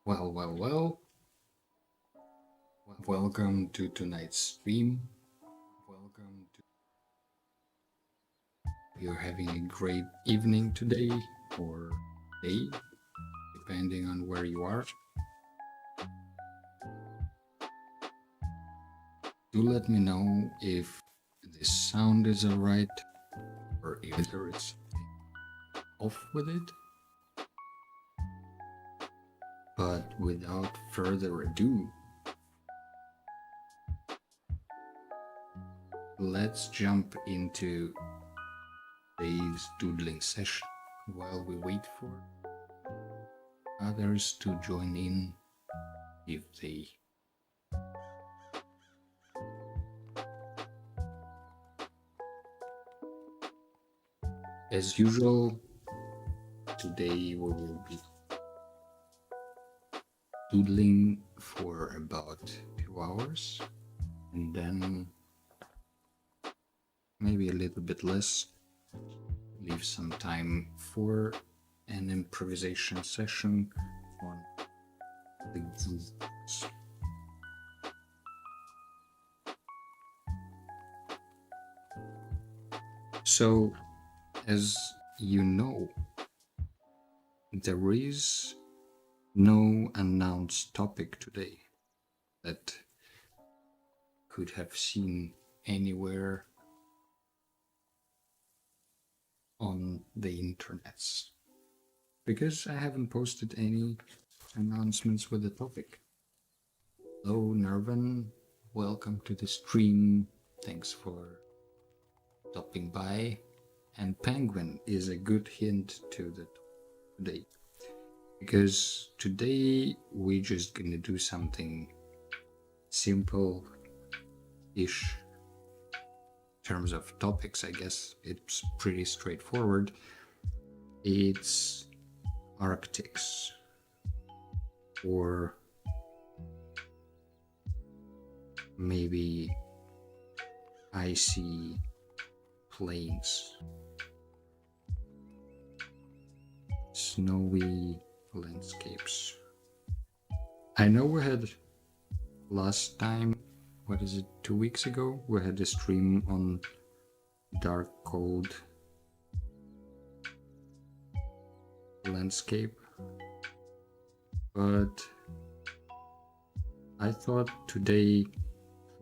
Well. Welcome to tonight's stream. Welcome to. You're having a great evening today or day, depending on where you are. Do let me know if this sound is alright or either it's off with it. But without further ado, let's jump into today's doodling session while we wait for others to join in if they. As usual, today we will be doodling for about 2 hours and then maybe a little bit less. Leave some time for an improvisation session on the doodles. So, as you know, there is no announced topic today that could have seen anywhere on the internets because I haven't posted any announcements with the topic. Hello, Nervan. Welcome to the stream. Thanks for stopping by. And Penguin is a good hint to the today, because today we're just gonna do something simple-ish in terms of topics. I guess it's pretty straightforward. It's Arctics or maybe icy plains, snowy landscapes. I know we had last time, 2 weeks ago, we had a stream on dark, cold landscape, but I thought today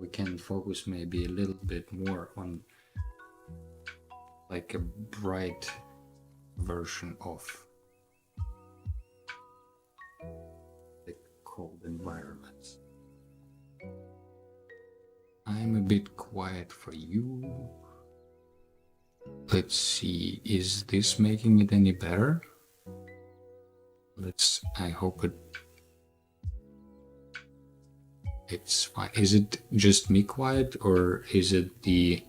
we can focus maybe a little bit more on like a bright version of the cold environments. I'm a bit quiet for you. Let's see, is this making it any better? I hope it's fine. Is it just me quiet or is it the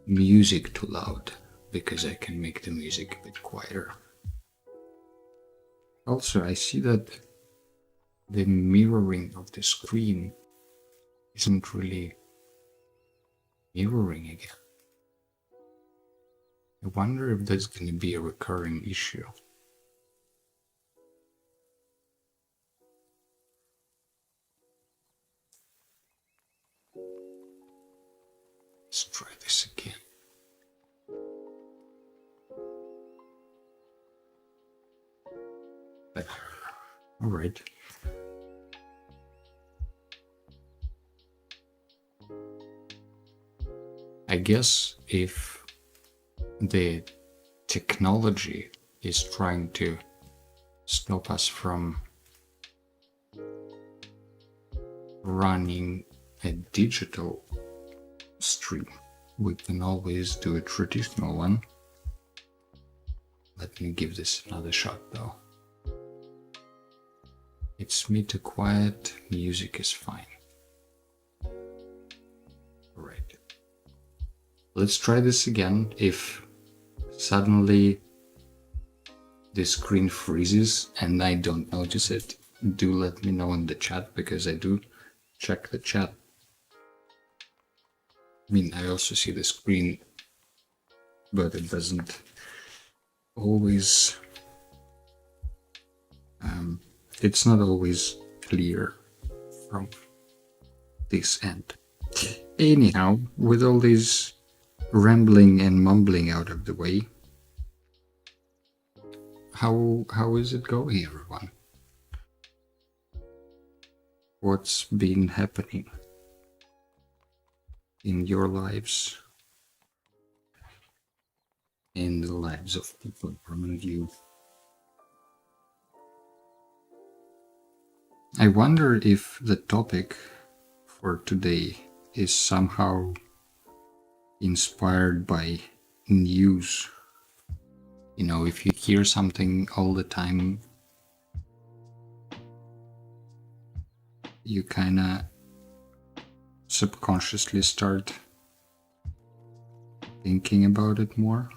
music too loud? Because I can make the music a bit quieter. Also, I see that the mirroring of the screen isn't really mirroring again. I wonder if that's going to be a recurring issue. Let's try this again. Better. All right. I guess if the technology is trying to stop us from running a digital stream, we can always do a traditional one. Let me give this another shot though. It's me too quiet, music is fine. Right. Let's try this again. If suddenly the screen freezes and I don't notice it, do let me know in the chat, because I do check the chat. I mean, I also see the screen, but it doesn't always it's not always clear from this end. Anyhow, with all this rambling and mumbling out of the way, how is it going, everyone? What's been happening in your lives, in the lives of people around you? I wonder if the topic for today is somehow inspired by news. You know, if you hear something all the time, you kind of subconsciously start thinking about it more.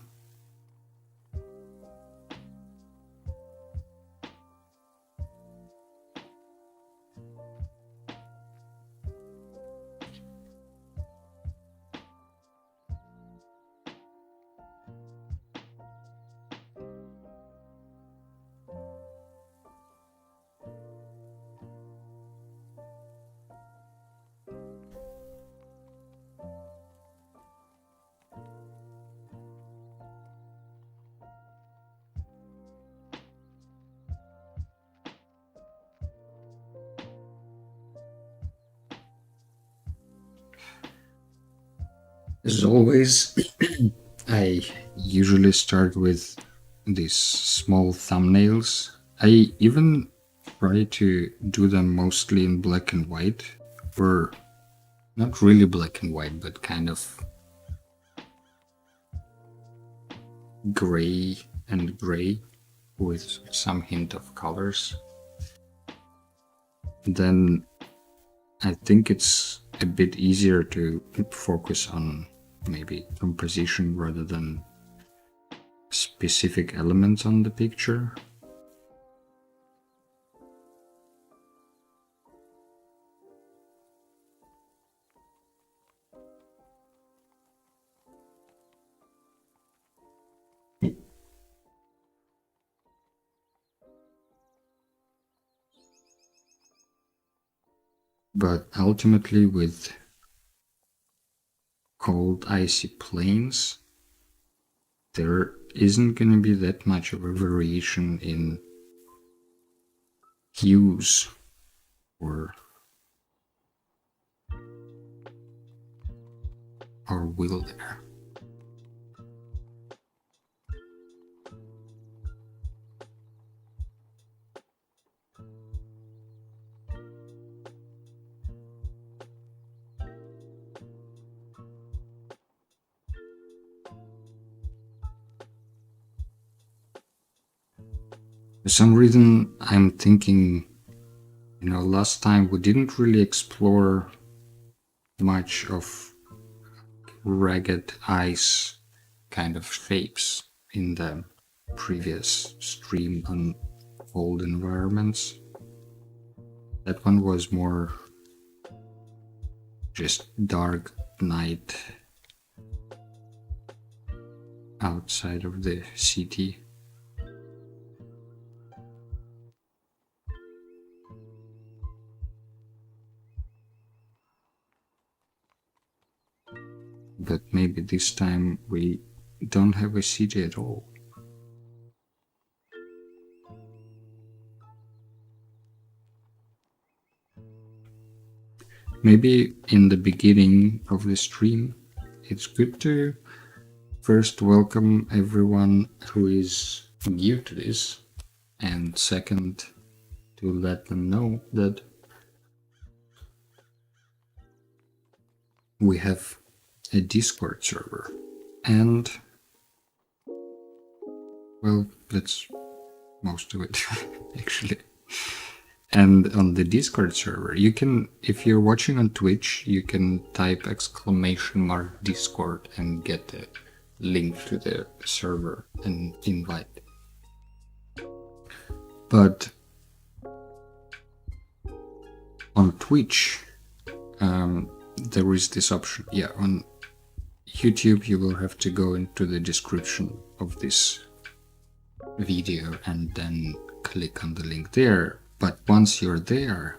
As always, I usually start with these small thumbnails. I even try to do them mostly in black and white, or not really black and white, but kind of gray and gray with some hint of colors. Then I think it's a bit easier to focus on maybe composition rather than specific elements on the picture. But ultimately, with cold, icy plains, there isn't going to be that much of a variation in hues or will there? For some reason, I'm thinking, you know, last time we didn't really explore much of ragged ice kind of shapes in the previous stream on cold environments. That one was more just dark night outside of the city. But maybe this time we don't have a city at all. Maybe in the beginning of the stream, it's good to first welcome everyone who is new to this, and second, to let them know that we have a Discord server. And, well, that's most of it, actually. And on the Discord server, you can, if you're watching on Twitch, you can type !Discord and get a link to the server and invite. But on Twitch, there is this option. Yeah, on YouTube, you will have to go into the description of this video and then click on the link there. But once you're there,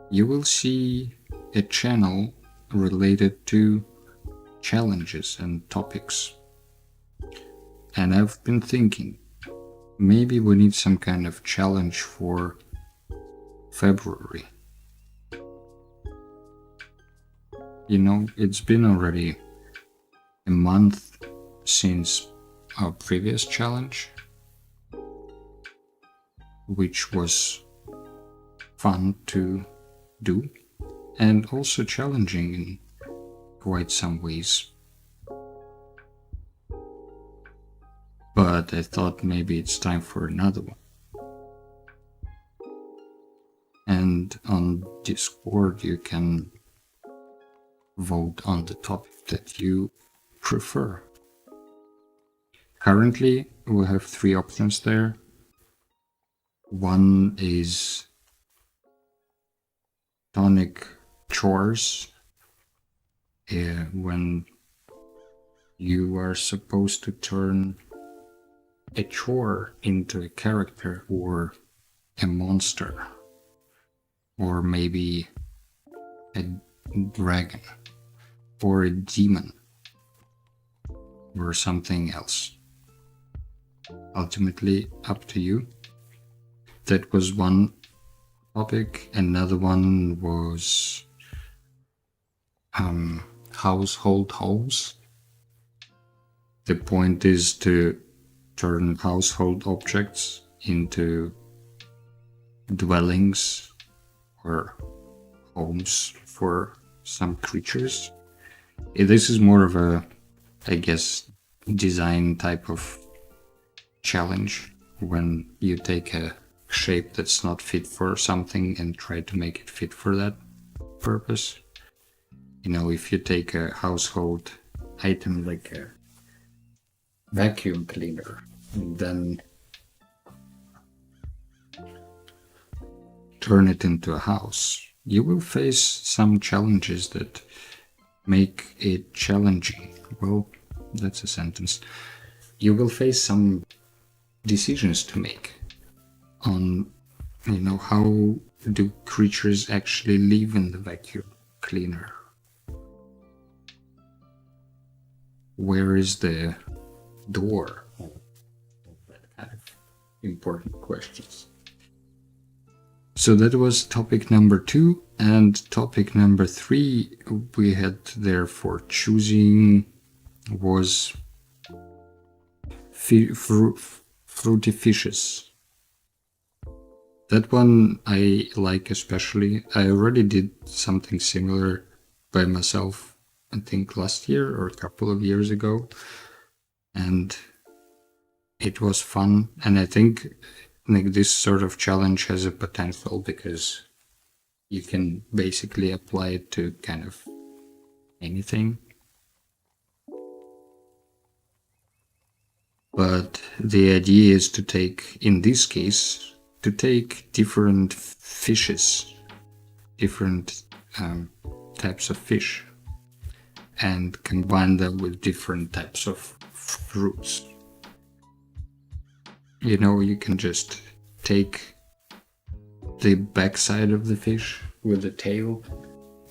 you will see a channel related to challenges and topics. And I've been thinking, maybe we need some kind of challenge for February. You know, it's been already a month since our previous challenge, which was fun to do and also challenging in quite some ways. But I thought maybe it's time for another one. And on Discord you can vote on the topic that you prefer. Currently we have 3 options there. One is tonic chores, when you are supposed to turn a chore into a character or a monster, or maybe a dragon or a demon or something else. Ultimately up to you. That was one topic. Another one was household homes. The point is to turn household objects into dwellings or homes for some creatures. This is more of a, I guess, design type of challenge, when you take a shape that's not fit for something and try to make it fit for that purpose. You know, if you take a household item like a vacuum cleaner and then turn it into a house, you will face some challenges that make it challenging. Well, that's a sentence. You will face some decisions to make on, you know, how do creatures actually live in the vacuum cleaner? Where is the door? That kind of important questions. So that was topic number 2, and topic number 3 we had there for choosing was fruity fishes. That one I like especially. I already did something similar by myself, I think last year or a couple of years ago, and it was fun. And I think like this sort of challenge has a potential because you can basically apply it to kind of anything. But the idea is to take, in this case, to take different fishes, different types of fish, and combine them with different types of fruits. You know, you can just take the backside of the fish with the tail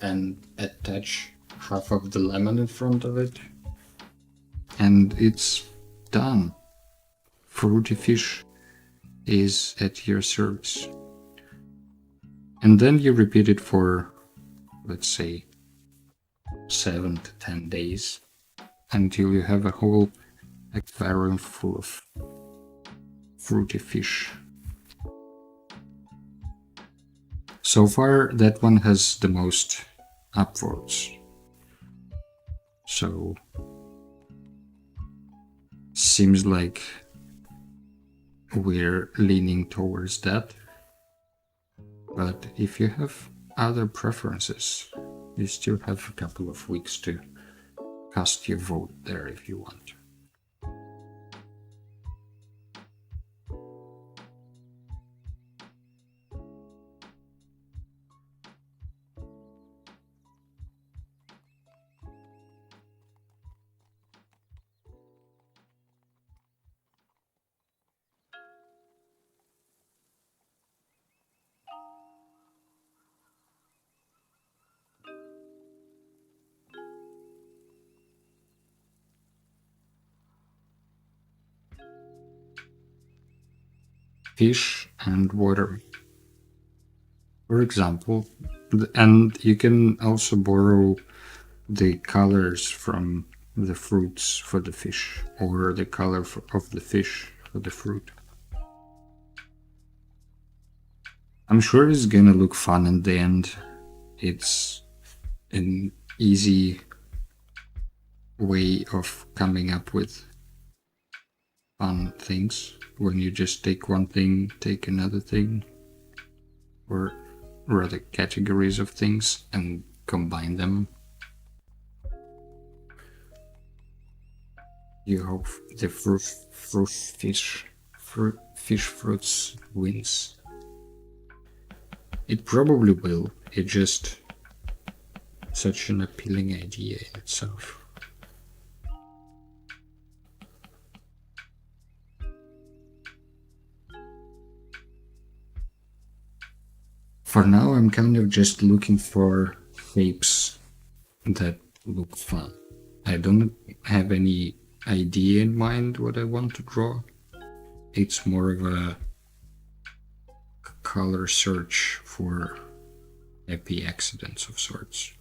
and attach half of the lemon in front of it, and it's done. Fruity fish is at your service. And then you repeat it for, let's say, 7 to 10 days until you have a whole aquarium full of fruity fish. So far, that one has the most upvotes. So, seems like we're leaning towards that. But if you have other preferences, you still have a couple of weeks to cast your vote there if you want. fish and water, for example. And you can also borrow the colors from the fruits for the fish, or the color of the fish for the fruit. I'm sure it's gonna look fun in the end. It's an easy way of coming up with fun things when you just take one thing, take another thing, or rather categories of things, and combine them. You hope the fish fruits wins. It probably will. It's just such an appealing idea in itself. For now, I'm kind of just looking for shapes that look fun. I don't have any idea in mind what I want to draw. It's more of a color search for happy accidents of sorts.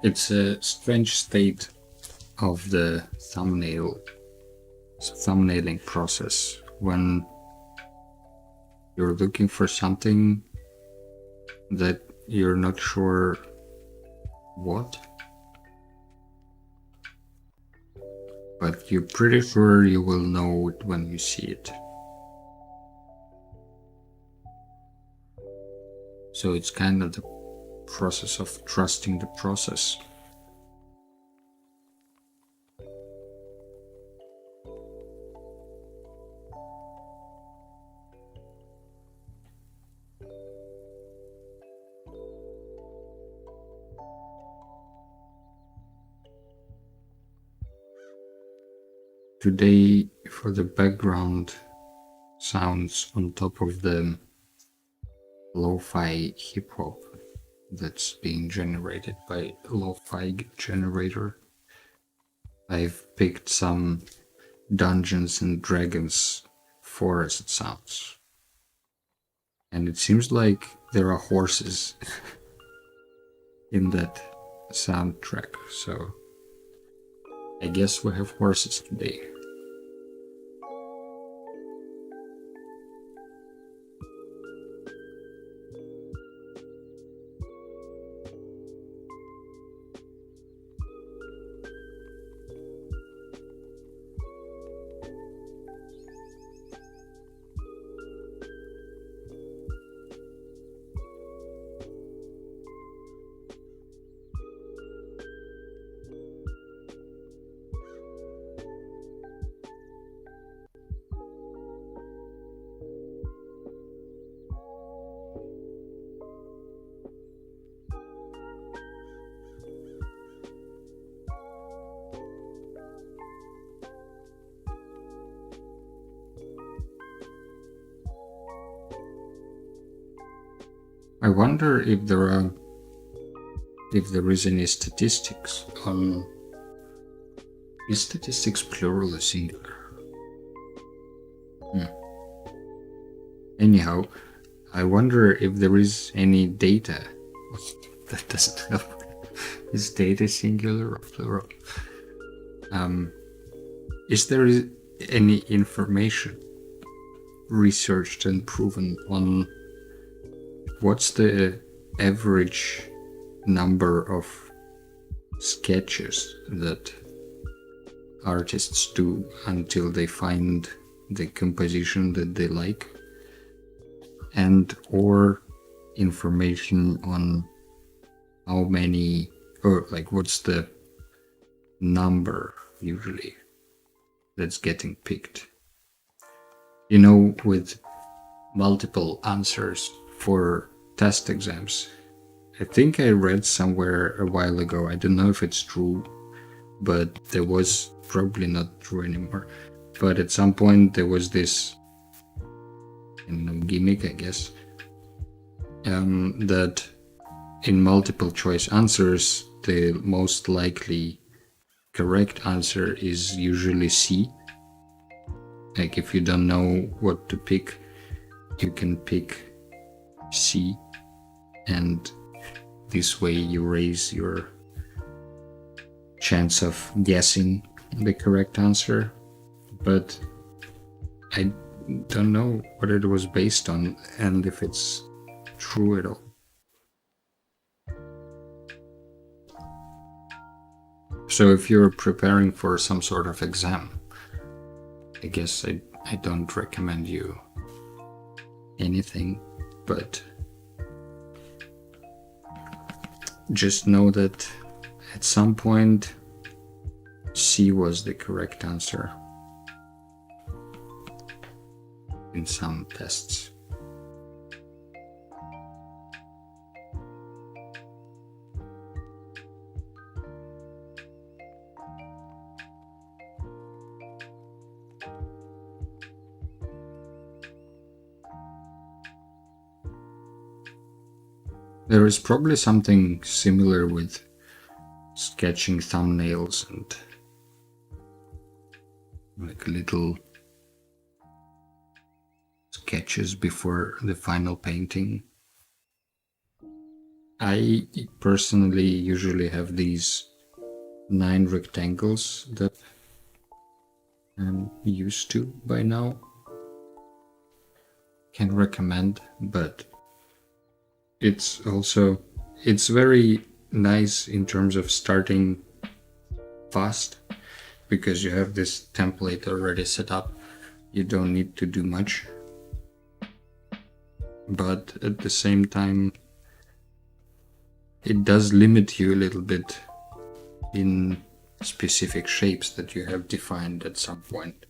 It's a strange state of the thumbnailing process when you're looking for something that you're not sure what, but you're pretty sure you will know it when you see it. So it's kind of the process of trusting the process. Today, for the background sounds on top of the lo-fi hip-hop that's being generated by lo-fi generator, I've picked some Dungeons and Dragons forest sounds. And it seems like there are horses in that soundtrack, so I guess we have horses today. I wonder if there is any statistics on, is statistics plural or singular? Anyhow, I wonder if there is any data. That doesn't help. Is data singular or plural? Is there any information researched and proven on what's the average number of sketches that artists do until they find the composition that they like, and or information on how many, or like what's the number usually that's getting picked, you know, with multiple answers for test exams. I think I read somewhere a while ago, I don't know if it's true, but there was, probably not true anymore, but at some point there was this, gimmick, I guess, that in multiple choice answers, the most likely correct answer is usually C. Like if you don't know what to pick, you can pick C, and this way you raise your chance of guessing the correct answer. But I don't know what it was based on and if it's true at all. So if you're preparing for some sort of exam, I guess I don't recommend you anything, but just know that at some point C was the correct answer in some tests. There is probably something similar with sketching thumbnails and like little sketches before the final painting. I personally usually have these 9 rectangles that I'm used to by now. Can recommend, but it's very nice in terms of starting fast because you have this template already set up. You don't need to do much, but at the same time it does limit you a little bit in specific shapes that you have defined at some point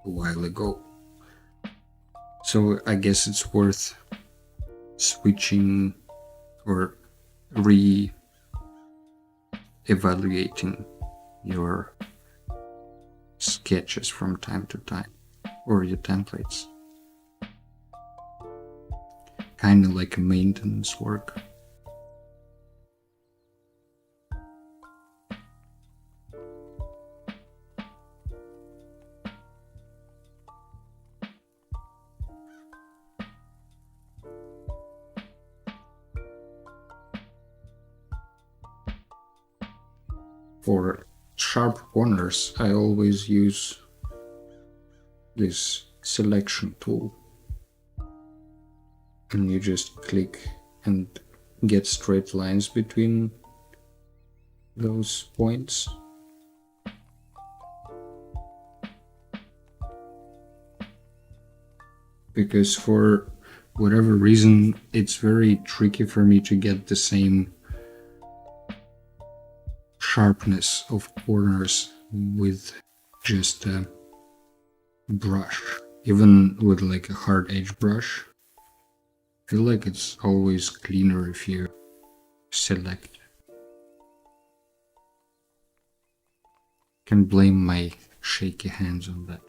a while ago. So I guess it's worth switching or re-evaluating your sketches from time to time, or your templates. Kind of like a maintenance work. For sharp corners, I always use this selection tool, and you just click and get straight lines between those points. Because for whatever reason, it's very tricky for me to get the same sharpness of corners with just a brush. Even with like a hard edge brush, I feel like it's always cleaner if you select. Can blame my shaky hands on that.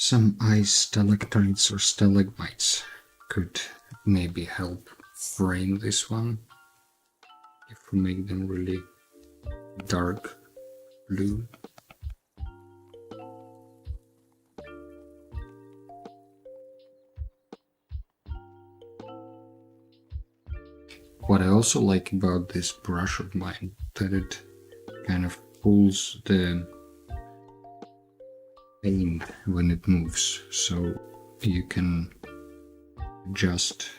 Some ice stalactites or stalagmites could maybe help frame this one if we make them really dark blue. What I also like about this brush of mine, that it kind of pulls the paint when it moves, so you can adjust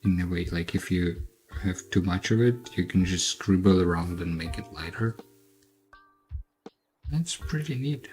in a way, like if you have too much of it, you can just scribble around and make it lighter. That's pretty neat.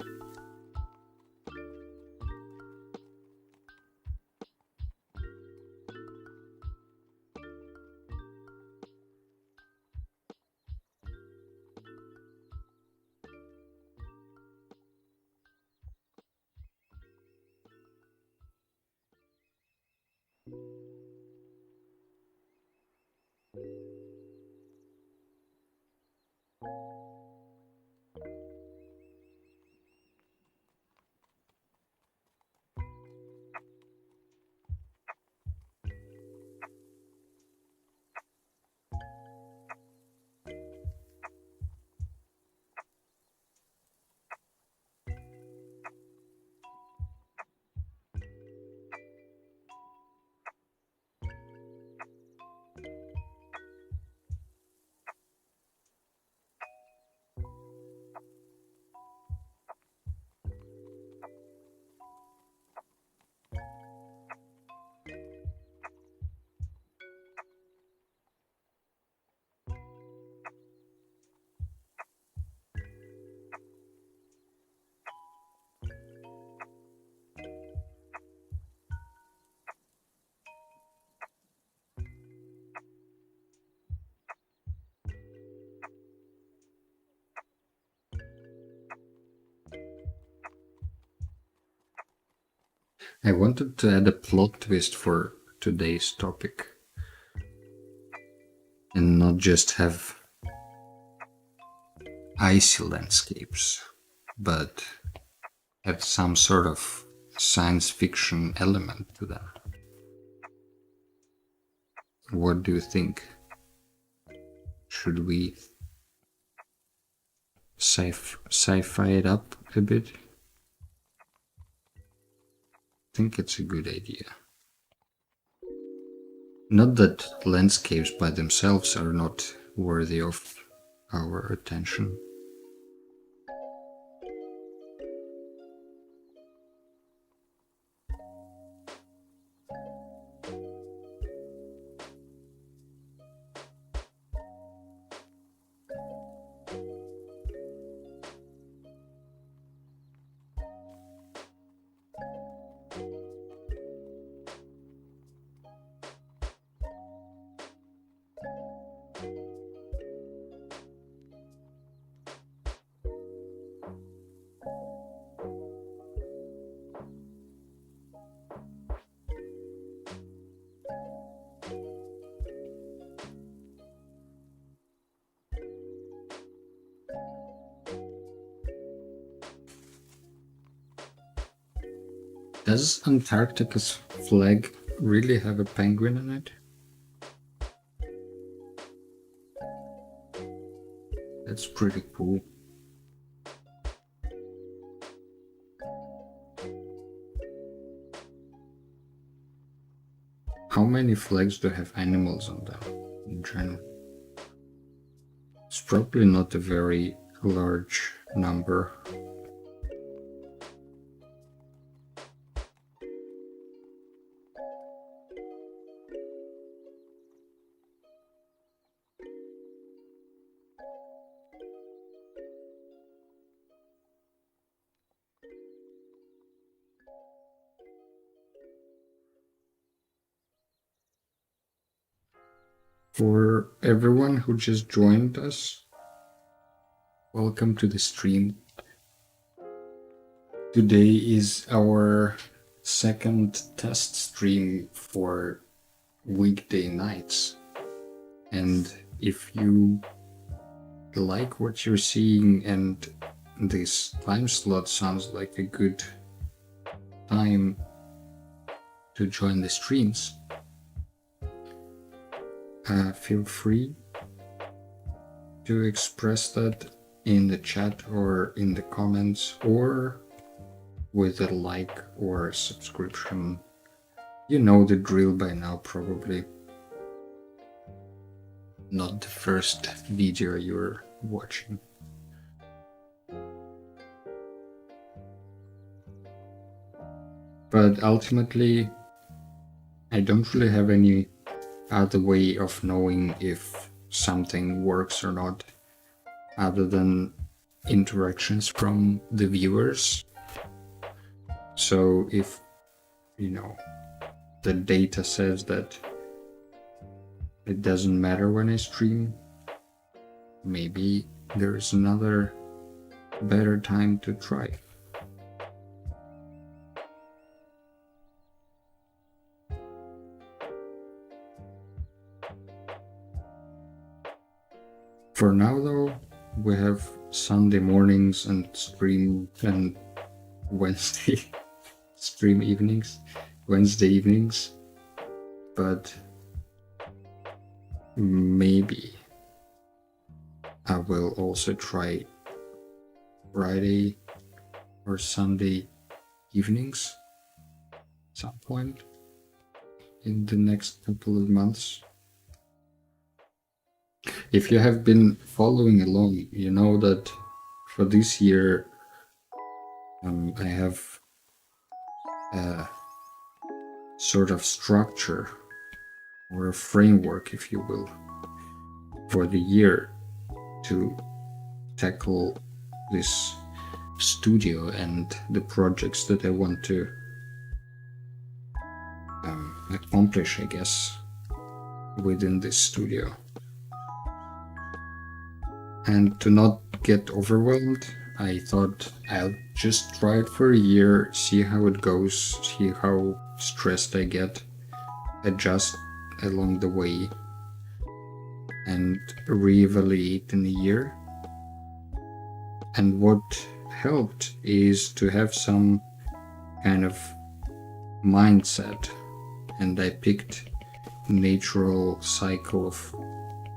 I wanted to add a plot twist for today's topic and not just have icy landscapes, but have some sort of science fiction element to them. What do you think? Should we sci-fi it up a bit? I think it's a good idea. Not that landscapes by themselves are not worthy of our attention. Does Antarctica's flag really have a penguin in it? That's pretty cool. How many flags do have animals on them in general? It's probably not a very large number. For everyone who just joined us, welcome to the stream. Today is our second test stream for weekday nights. And if you like what you're seeing and this time slot sounds like a good time to join the streams, feel free to express that in the chat or in the comments or with a like or a subscription. You know the drill by now, probably. Not the first video you're watching. But ultimately, I don't really have any other way of knowing if something works or not, other than interactions from the viewers. So if, the data says that it doesn't matter when I stream, maybe there's another better time to try. For now though, we have Sunday mornings and stream, and Wednesday Wednesday evenings, but maybe I will also try Friday or Sunday evenings at some point in the next couple of months. If you have been following along, you know that for this year I have a sort of structure or a framework, if you will, for the year to tackle this studio and the projects that I want to accomplish, I guess, within this studio. And to not get overwhelmed, I thought I'll just try it for a year, see how it goes, see how stressed I get, adjust along the way, and reevaluate in a year. And what helped is to have some kind of mindset, and I picked natural cycle of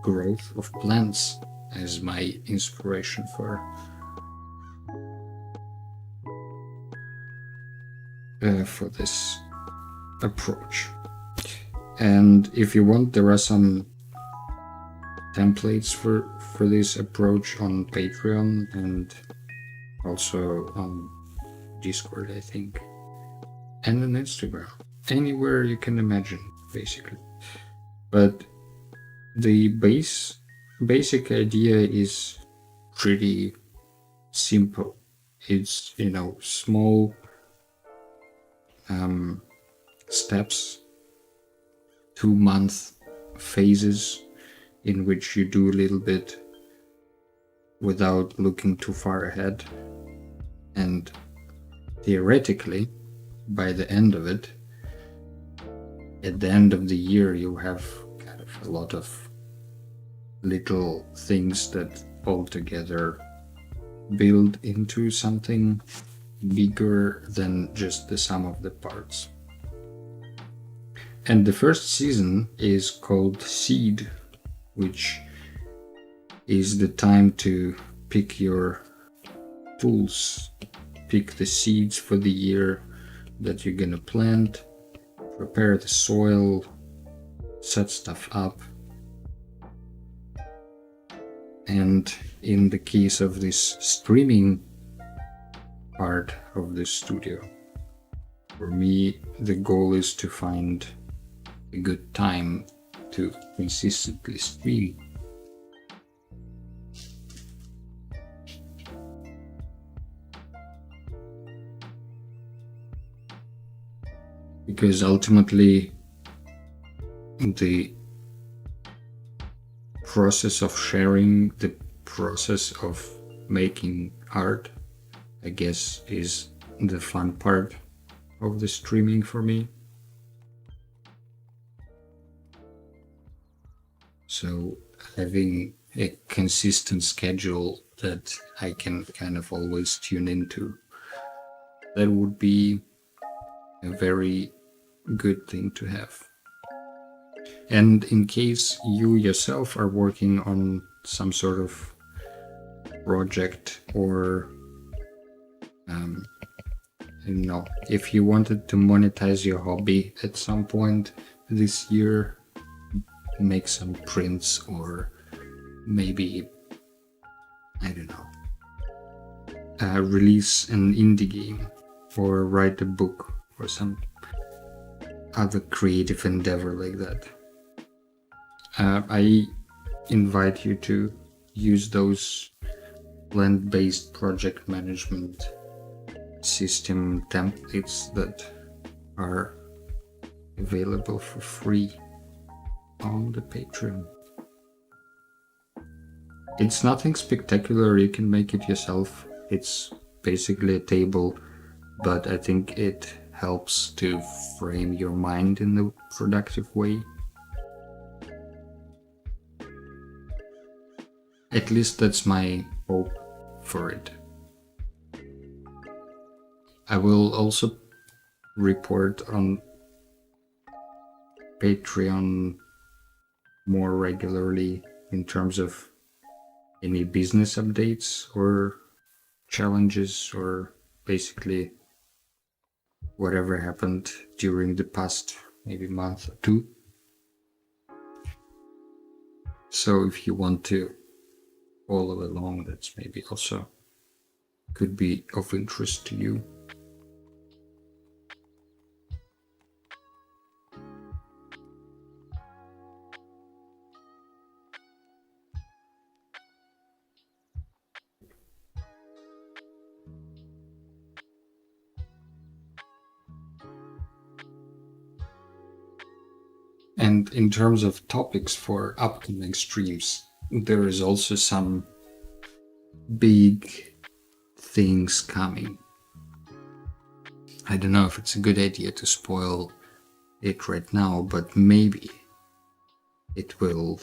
growth of plants as my inspiration for this approach. And if you want, there are some templates for this approach on Patreon and also on Discord, I think, and on Instagram, anywhere you can imagine, basically. But the basic idea is pretty simple. It's, small steps, 2-month phases in which you do a little bit without looking too far ahead. And theoretically, by the end of it, at the end of the year, you have kind of a lot of little things that all together build into something bigger than just the sum of the parts. And the first season is called Seed, which is the time to pick your tools, pick the seeds for the year that you're gonna plant, prepare the soil, set stuff up. And in the case of this streaming part of the studio, for me, the goal is to find a good time to consistently stream. Because ultimately, the process of sharing, the process of making art, I guess, is the fun part of the streaming for me. So having a consistent schedule that I can kind of always tune into, that would be a very good thing to have. And in case you yourself are working on some sort of project, or if you wanted to monetize your hobby at some point this year, make some prints, or maybe, I don't know, release an indie game, or write a book, or some other creative endeavor like that. I invite you to use those land-based project management system templates that are available for free on the Patreon. It's nothing spectacular, you can make it yourself. It's basically a table, but I think it helps to frame your mind in a productive way. At least that's my hope for it. I will also report on Patreon more regularly in terms of any business updates or challenges, or basically whatever happened during the past maybe month or two. So if you want to follow along, that's maybe also could be of interest to you. And in terms of topics for upcoming streams, there is also some big things coming. I don't know if it's a good idea to spoil it right now, but maybe it will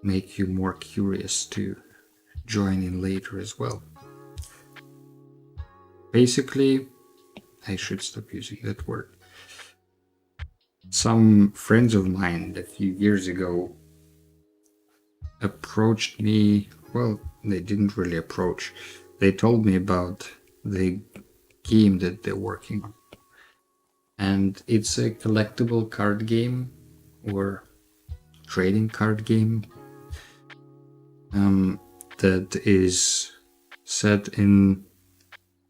make you more curious to join in later as well. Basically, I should stop using that word. Some friends of mine a few years ago approached me. Well, they didn't really approach. They told me about the game that they're working on. And it's a collectible card game, or trading card game, that is set in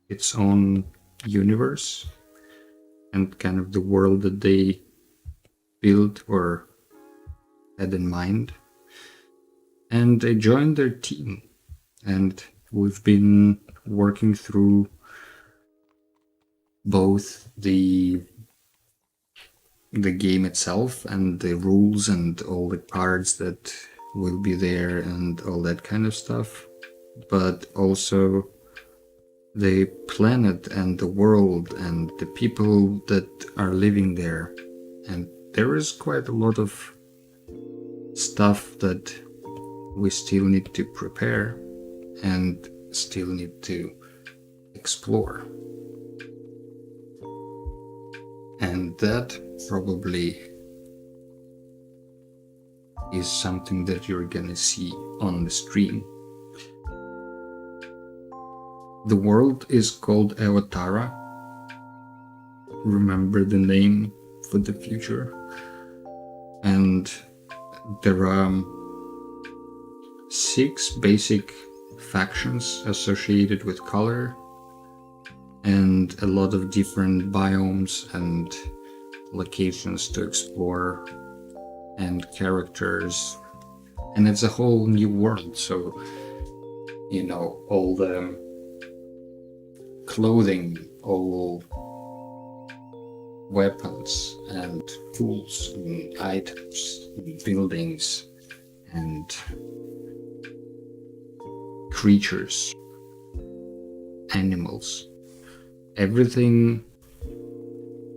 its own universe and kind of the world that they built or had in mind. And I joined their team, and we've been working through both the game itself and the rules and all the cards that will be there and all that kind of stuff, but also the planet and the world and the people that are living there. And there is quite a lot of stuff that we still need to prepare and still need to explore. And that probably is something that you're gonna see on the stream. The world is called Awatara. Remember the name for the future. And there are 6 basic factions associated with color, and a lot of different biomes and locations to explore, and characters, and it's a whole new world. So, you know, all the clothing, all weapons and tools and items and buildings and creatures, animals, everything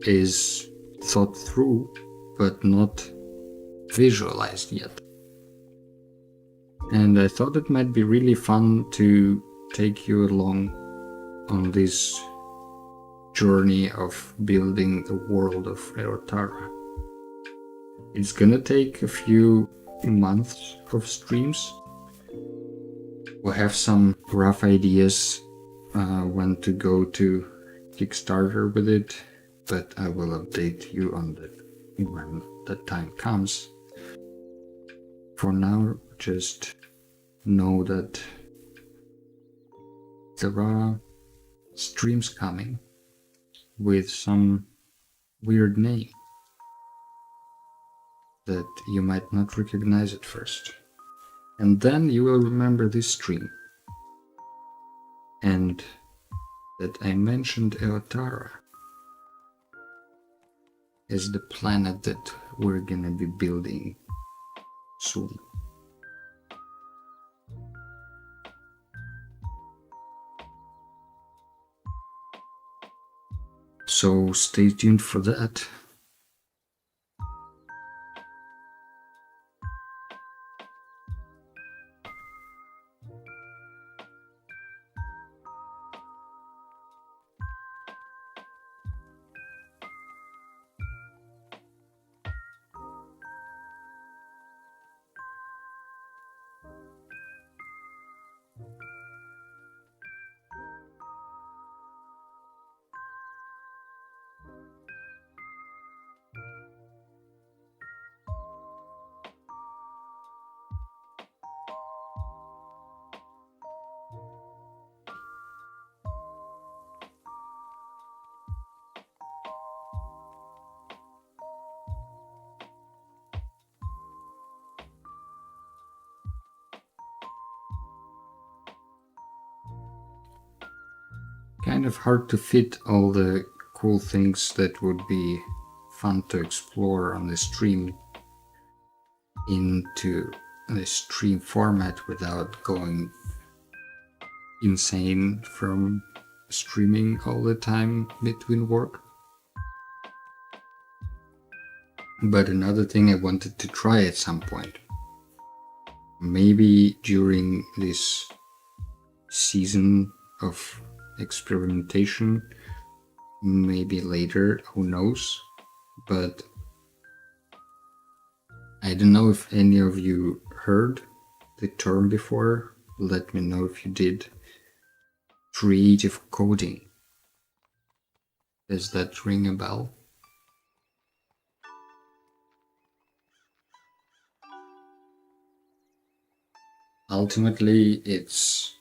is thought through but not visualized yet. And I thought it might be really fun to take you along on this journey of building the world of Eotara. It's gonna take a few months of streams. We'll have some rough ideas when to go to Kickstarter with it, but I will update you on that when the time comes. For now, just know that there are streams coming with some weird name that you might not recognize at first. And then you will remember this stream and that I mentioned Eotara as the planet that we're gonna be building soon. So stay tuned for that. Kind of hard to fit all the cool things that would be fun to explore on the stream into the stream format without going insane from streaming all the time between work. But another thing I wanted to try at some point, maybe during this season of experimentation, maybe later, who knows, but I don't know if any of you heard the term before. Let me know if you did. Creative coding. Does that ring a bell? Ultimately, it's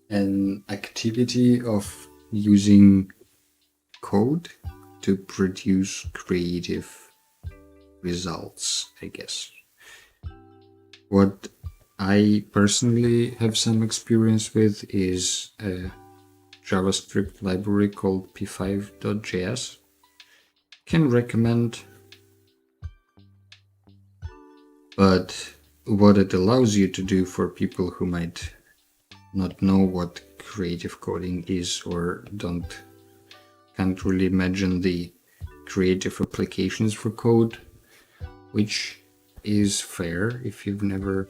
an activity of using code to produce creative results, I guess. What I personally have some experience with is a JavaScript library called p5.js. Can recommend, but what it allows you to do for people who might not know what creative coding is or can't really imagine the creative applications for code, which is fair if you've never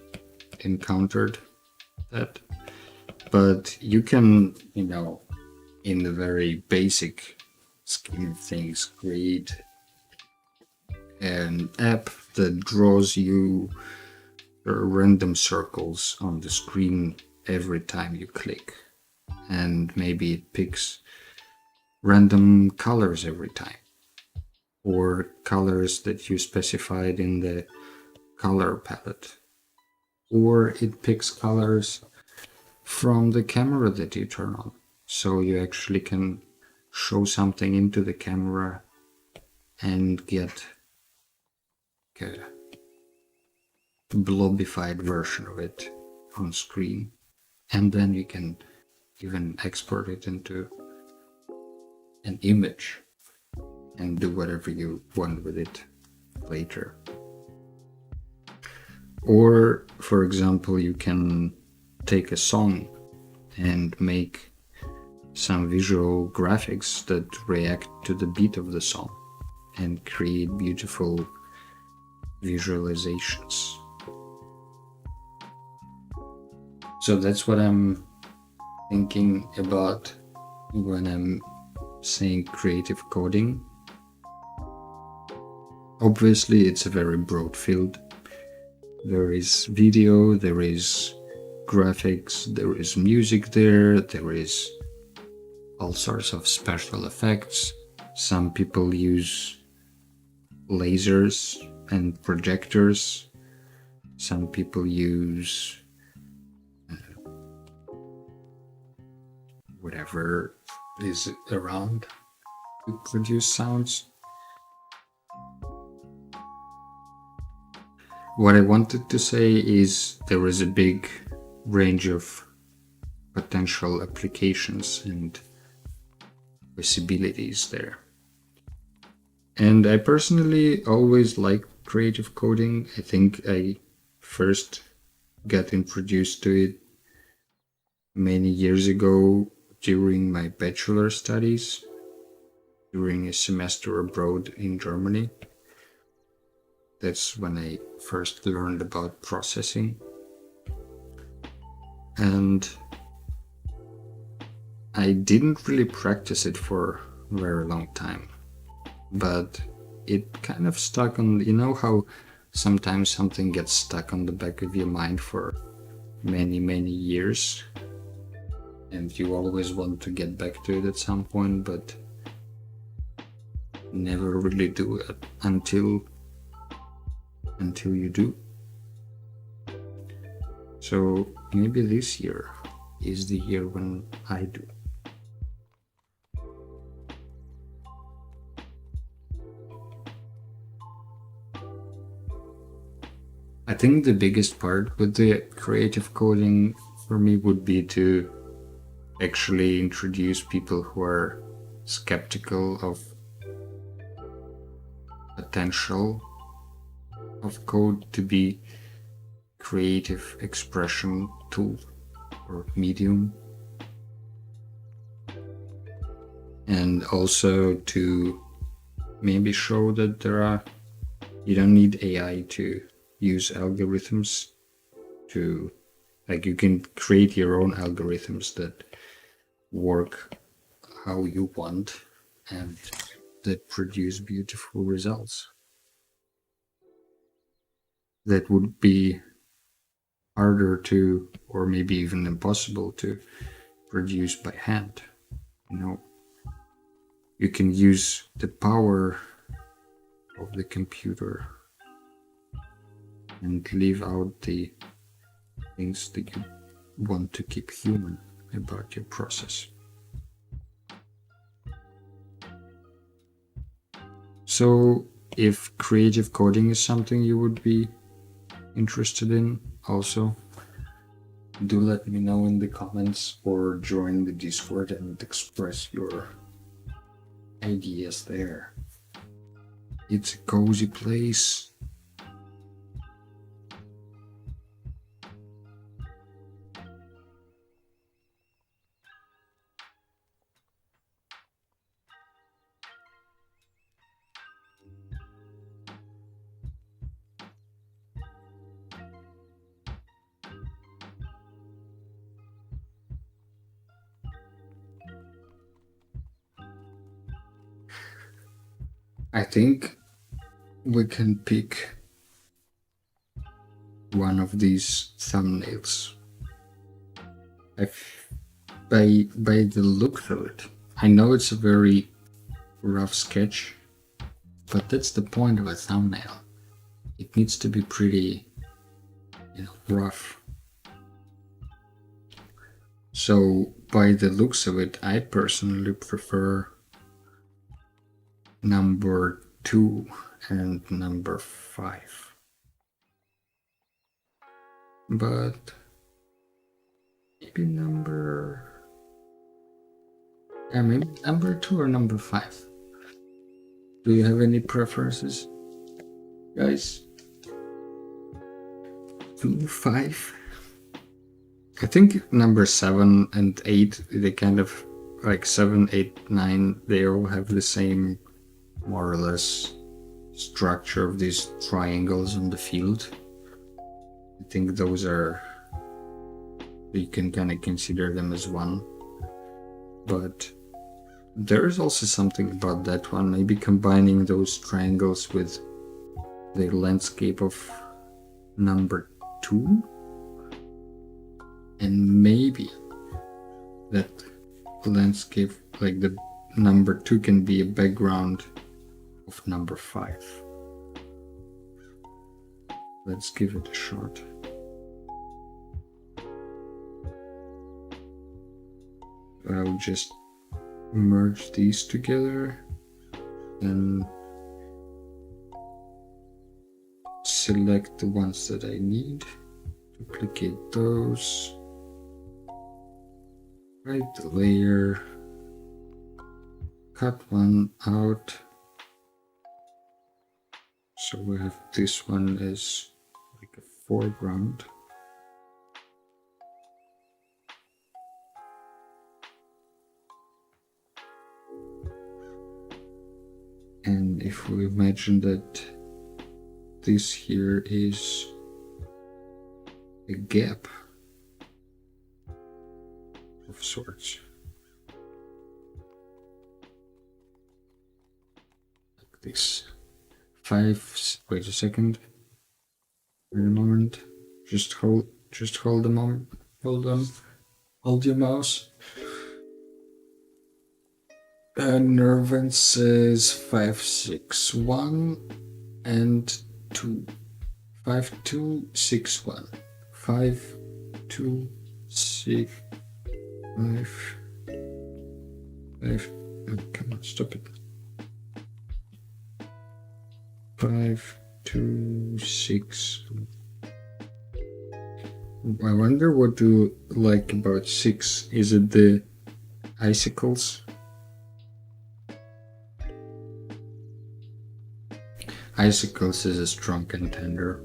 encountered that. But you can, in the very basic scheme of things, create an app that draws you random circles on the screen every time you click, and maybe it picks random colors every time, or colors that you specified in the color palette, or it picks colors from the camera that you turn on, so you actually can show something into the camera and get a blobified version of it on screen. And then you can even export it into an image and do whatever you want with it later. Or, for example, you can take a song and make some visual graphics that react to the beat of the song and create beautiful visualizations. So that's what I'm thinking about when I'm saying creative coding. Obviously, it's a very broad field. There is video, there is graphics, there is music there is all sorts of special effects. Some people use lasers and projectors. Some people use whatever is around to produce sounds. What I wanted to say is there is a big range of potential applications and possibilities there. And I personally always liked creative coding. I think I first got introduced to it many years ago during my bachelor studies, during a semester abroad in Germany. That's when I first learned about processing. And I didn't really practice it for a very long time, but it kind of stuck on, you know how sometimes something gets stuck on the back of your mind for many, many years, and you always want to get back to it at some point, but never really do it until you do. So maybe this year is the year when I do. I think the biggest part with the creative coding for me would be to actually introduce people who are skeptical of potential of code to be creative expression tool or medium, and also to maybe show that you don't need AI to use algorithms to, like, you can create your own algorithms that work how you want and that produce beautiful results that would be harder to, or maybe even impossible to produce by hand. You know, you can use the power of the computer and leave out the things that you want to keep human about your process. So if creative coding is something you would be interested in, also do let me know in the comments or join the Discord and express your ideas there. It's a cozy place. I think we can pick one of these thumbnails. By the look of it, I know it's a very rough sketch, but that's the point of a thumbnail. It needs to be pretty, rough. So by the looks of it, I personally prefer number 2 and number 5. But maybe number 2 or number 5. Do you have any preferences, guys? 2, 5? I think number 7 and 8, they kind of, like 7, 8, 9, they all have the same, more or less, structure of these triangles on the field. I think those are, you can kind of consider them as one. But There is also something about that one, maybe combining those triangles with the landscape of number 2, and maybe that landscape, like the number 2, can be a background of number 5. Let's give it a shot. I'll just merge these together and select the ones that I need, duplicate those, write the layer, cut one out, so we have this one as like a foreground. And if we imagine that this here is a gap of sorts, like this. Wait a second. Wait a moment. Just hold the moment. Hold on. Hold your mouse. Nervan says 561 and 2. 5261. 526. 5. Oh, come on, stop it. 526. I wonder what you like about 6. Is it the icicles? Icicles is a strong contender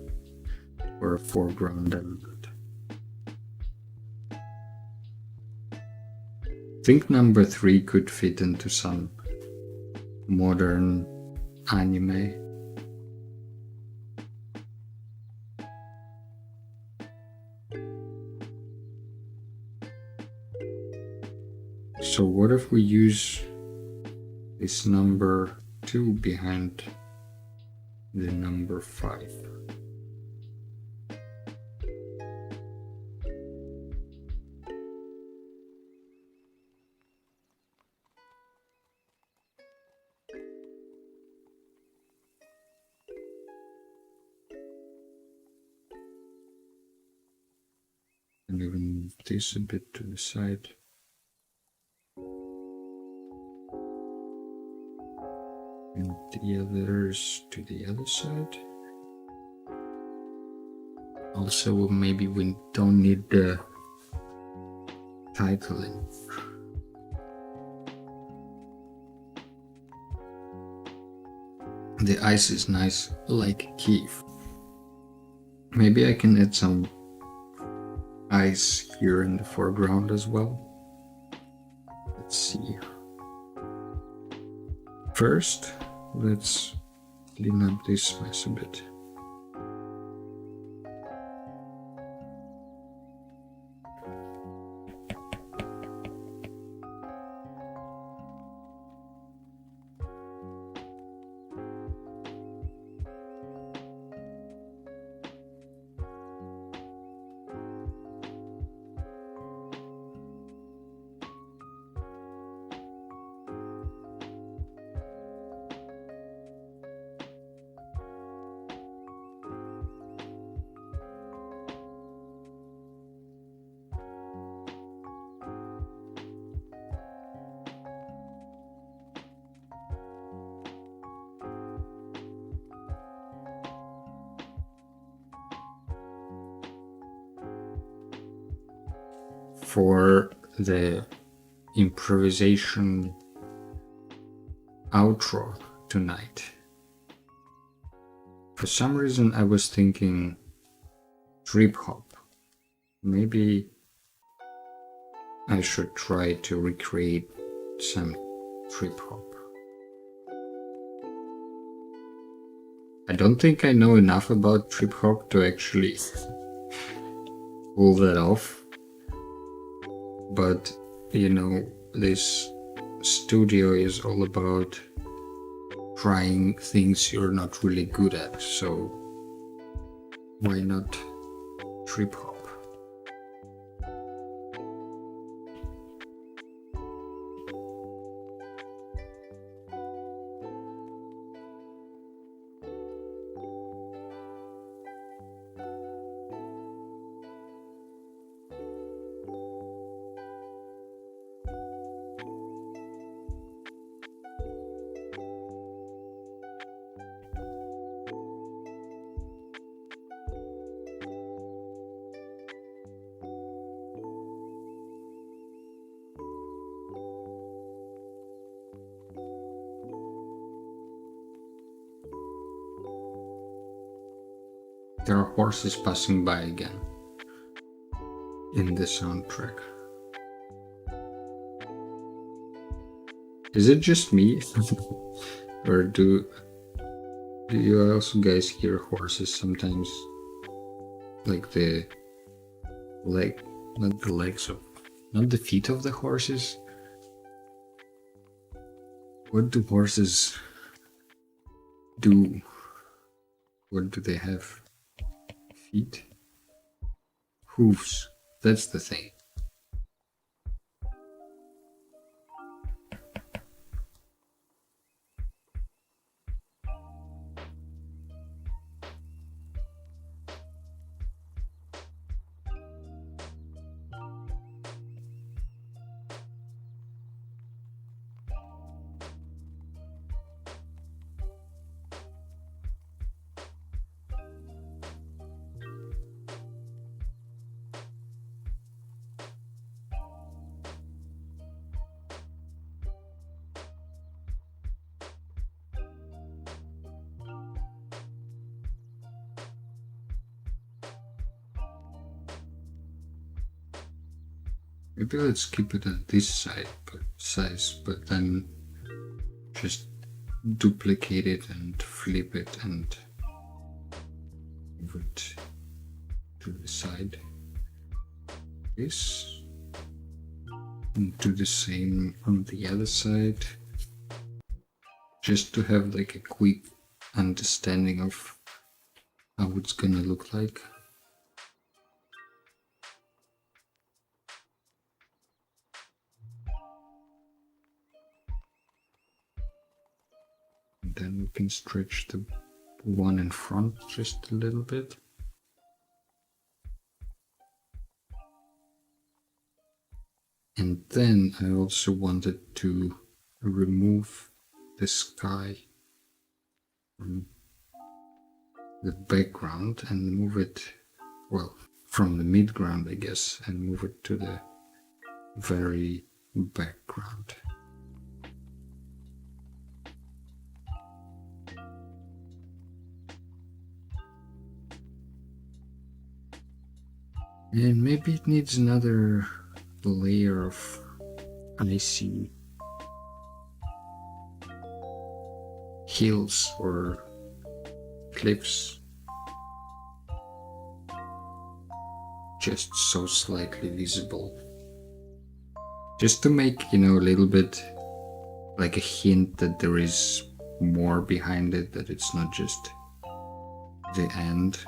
for a foreground element. I think number 3 could fit into some modern anime. So what if we use this number 2 behind the number 5? And even move this a bit to the side. And the others to the other side. Also, maybe we don't need the title anymore. The ice is nice, like Kiev. Maybe I can add some ice here in the foreground as well. Let's see. First, let's clean up this mess a bit. For the improvisation outro tonight, for some reason I was thinking trip hop. Maybe I should try to recreate some trip hop. I don't think I know enough about trip hop to actually pull that off. But you know, this studio is all about trying things you're not really good at, so why not trip hop? There are horses passing by again in the soundtrack. Is it just me? Or do you also guys hear horses sometimes? Like the leg, not the legs of, not the feet of the horses. What do horses do? What do they have? Feet? Hooves. That's the thing. Maybe let's keep it at this size, but then just duplicate it and flip it and move it to the side. This, and do the same on the other side, just to have like a quick understanding of how it's gonna look like. And then we can stretch the one in front just a little bit. And then I also wanted to remove the sky from the background and move it, well, from the midground, I guess, and move it to the very background. And maybe it needs another layer of icy hills or cliffs, just so slightly visible, just to make, you know, a little bit like a hint that there is more behind it, that it's not just the end.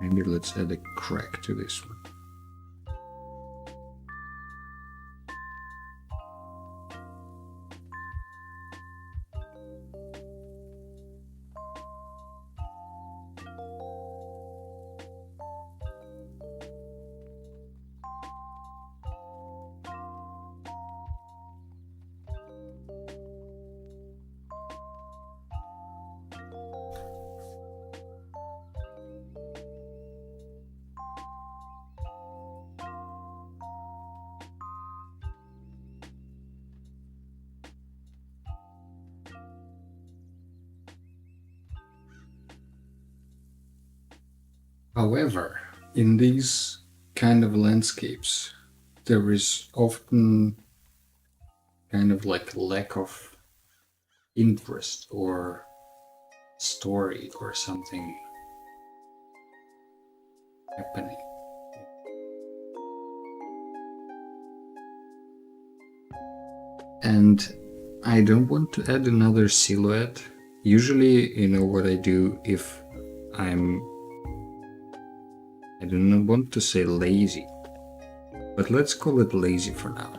Maybe let's add a crack to this one. However, in these kind of landscapes, there is often kind of like lack of interest or story or something happening. And I don't want to add another silhouette. Usually, you know what I do if I do not want to say lazy, but let's call it lazy for now.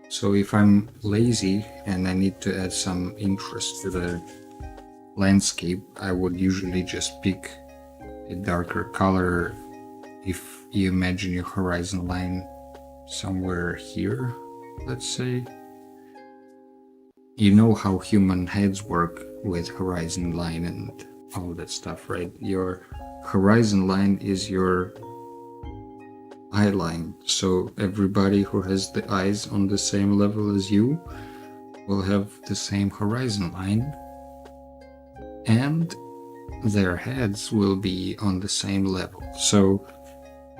So if I'm lazy and I need to add some interest to the landscape, I would usually just pick a darker color. If you imagine your horizon line somewhere here, let's say, you know how human heads work with horizon line and all that stuff, right? Your horizon line is your eye line. So everybody who has the eyes on the same level as you will have the same horizon line, and their heads will be on the same level. So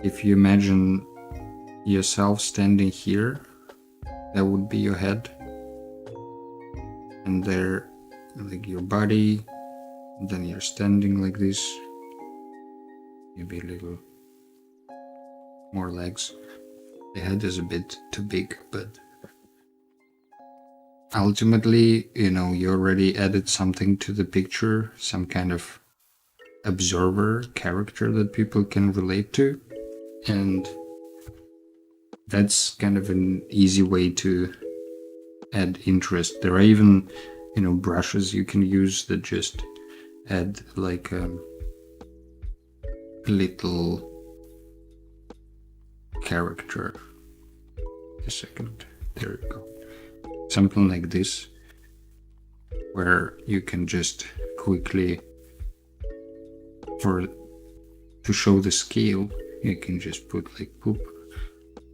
if you imagine yourself standing here, that would be your head, and there, like your body, and then you're standing like this, maybe a little more legs. The head is a bit too big, but ultimately, you know, you already added something to the picture, some kind of observer character that people can relate to, and that's kind of an easy way to add interest. There are even, you know, brushes you can use that just add like a little character. A second, there you go. Something like this, where you can just quickly, to show the scale, you can just put like poop.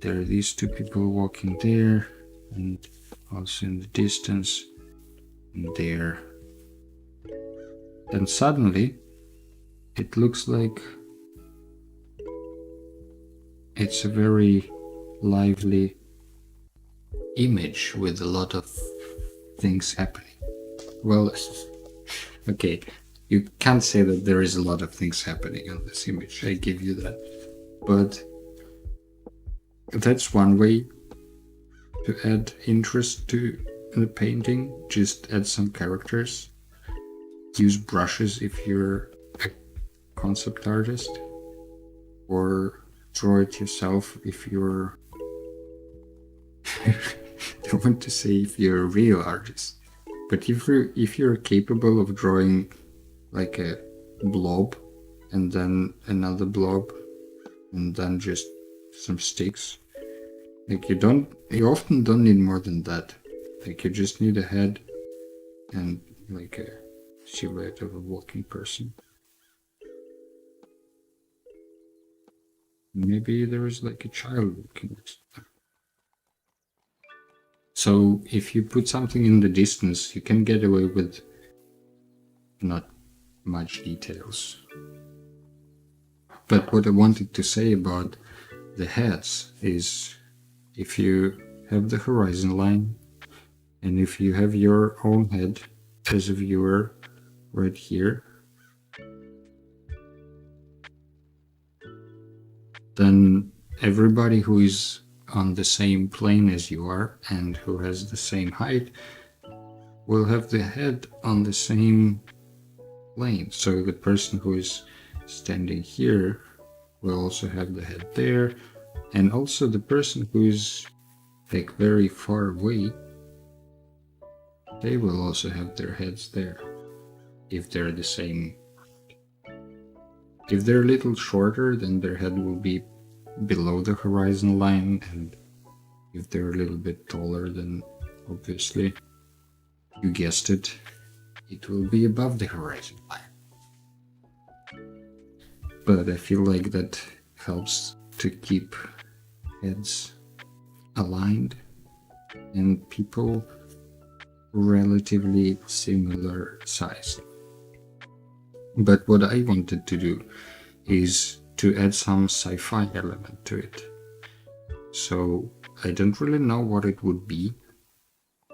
There are these two people walking there, and also in the distance, and there. Then suddenly, it looks like it's a very lively image with a lot of things happening. Well, okay, you can't say that there is a lot of things happening on this image, I give you that. But that's one way to add interest to the painting. Just add some characters. Use brushes if you're a concept artist, or draw it yourself if you're I don't want to say if you're a real artist, but if you're capable of drawing like a blob and then another blob and then just some sticks, like you often don't need more than that. Like you just need a head and like a silhouette of a walking person. Maybe there is like a child walking. So if you put something in the distance, you can get away with not much details. But what I wanted to say about the heads is, if you have the horizon line, and if you have your own head as a viewer right here, then everybody who is on the same plane as you are and who has the same height will have the head on the same plane. So the person who is standing here will also have the head there, and also the person who is like very far away, they will also have their heads there if they're the same. If they're a little shorter, then their head will be below the horizon line, and if they're a little bit taller, then obviously, you guessed it, it will be above the horizon line. But I feel like that helps to keep heads aligned and people relatively similar size. But what I wanted to do is to add some sci-fi element to it. So I don't really know what it would be.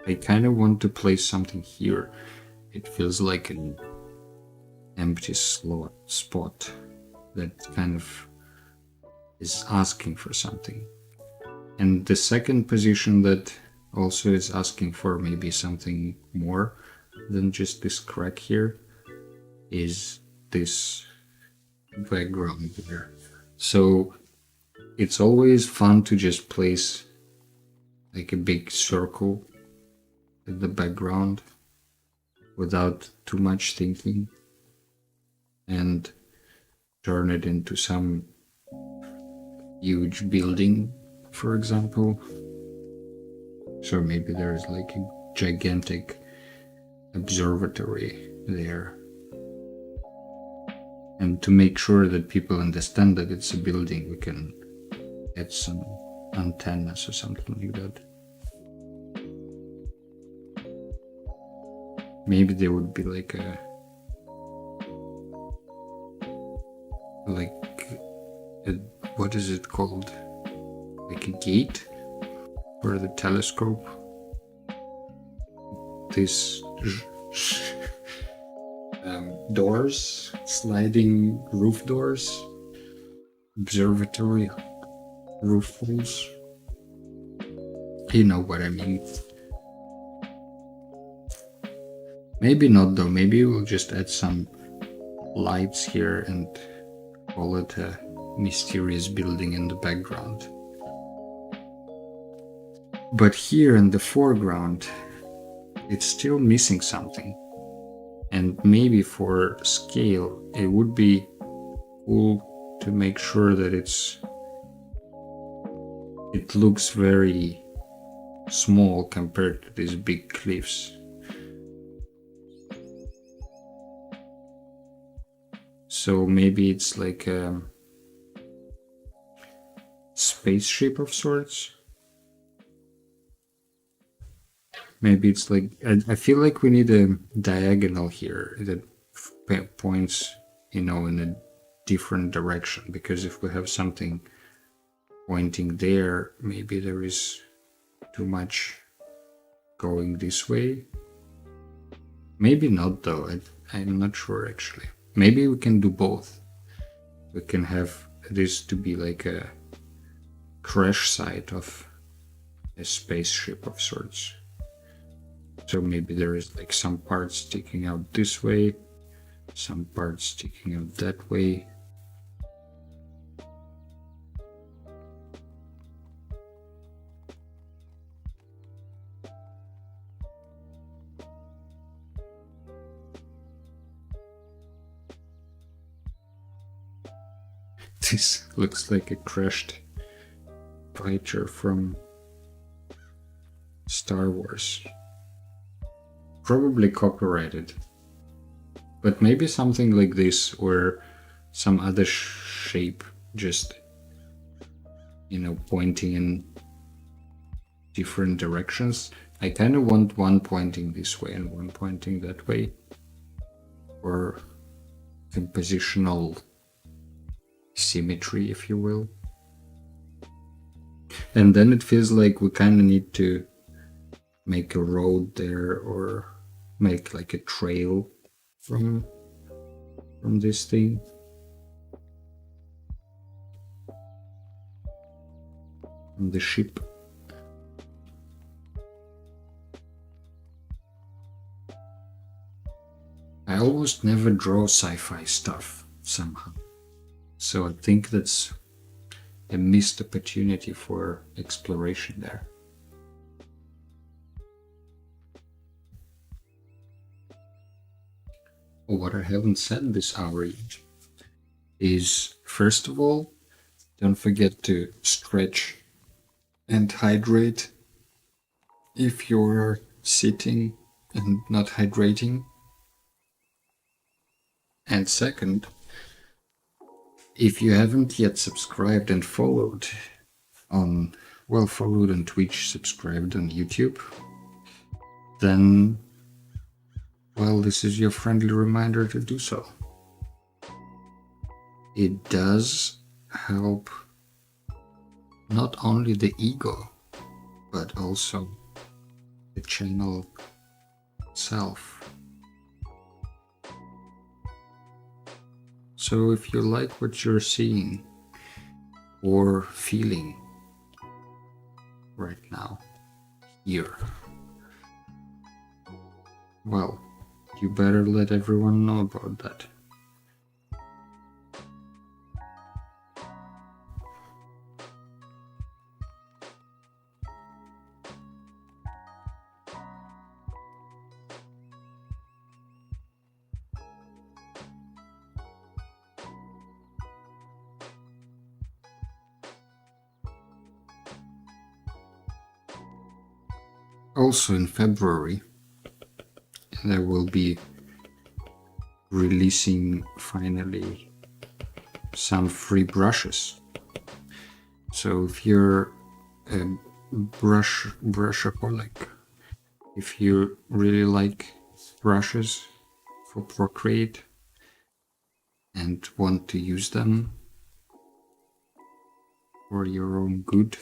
I kind of want to place something here. It feels like an empty spot that kind of is asking for something. And the second position that also is asking for maybe something more than just this crack here, is this background here. So it's always fun to just place like a big circle in the background without too much thinking and turn it into some huge building, for example. So maybe there's like a gigantic observatory there. And to make sure that people understand that it's a building, we can add some antennas or something like that. Maybe there would be like a what is it called? Like a gate for the telescope. These doors, sliding roof doors, observatory roof holes. You know what I mean. Maybe not though, maybe we'll just add some lights here and call it a mysterious building in the background. But here in the foreground, it's still missing something. And maybe for scale, it would be cool to make sure that it looks very small compared to these big cliffs. So maybe it's like a spaceship of sorts. Maybe it's like, I feel like we need a diagonal here that points, in a different direction. Because if we have something pointing there, maybe there is too much going this way. Maybe not though, I'm not sure actually. Maybe we can do both. We can have this to be like a crash site of a spaceship of sorts. So maybe there is like some parts sticking out this way, some parts sticking out that way. This looks like a crashed fighter from Star Wars. Probably copyrighted. But maybe something like this or some other shape, just, pointing in different directions. I kind of want one pointing this way and one pointing that way. Or compositional symmetry, if you will. And then it feels like we kind of need to make a road there or make like a trail from this thing. From the ship. I almost never draw sci-fi stuff somehow. So I think that's a missed opportunity for exploration there. What I haven't said this hour yet is, first of all, don't forget to stretch and hydrate if you're sitting and not hydrating. And second, if you haven't yet subscribed and followed on Twitch, subscribed on YouTube, then, this is your friendly reminder to do so. It does help not only the ego, but also the channel itself. So if you like what you're seeing or feeling right now, year. Well, you better let everyone know about that. Also in February, there will be releasing finally some free brushes. So if you're a brushaholic, if you really like brushes for Procreate and want to use them for your own good,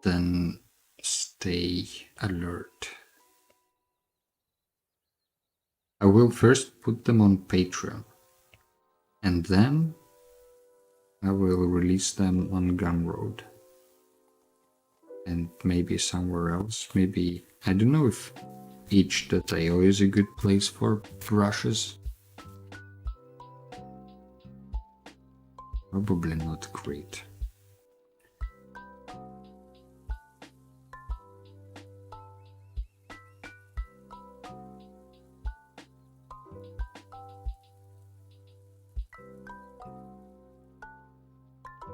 then stay alert. I will first put them on Patreon, and then I will release them on Gumroad and maybe somewhere else. Maybe, I don't know if itch.io is a good place for brushes. Probably not great.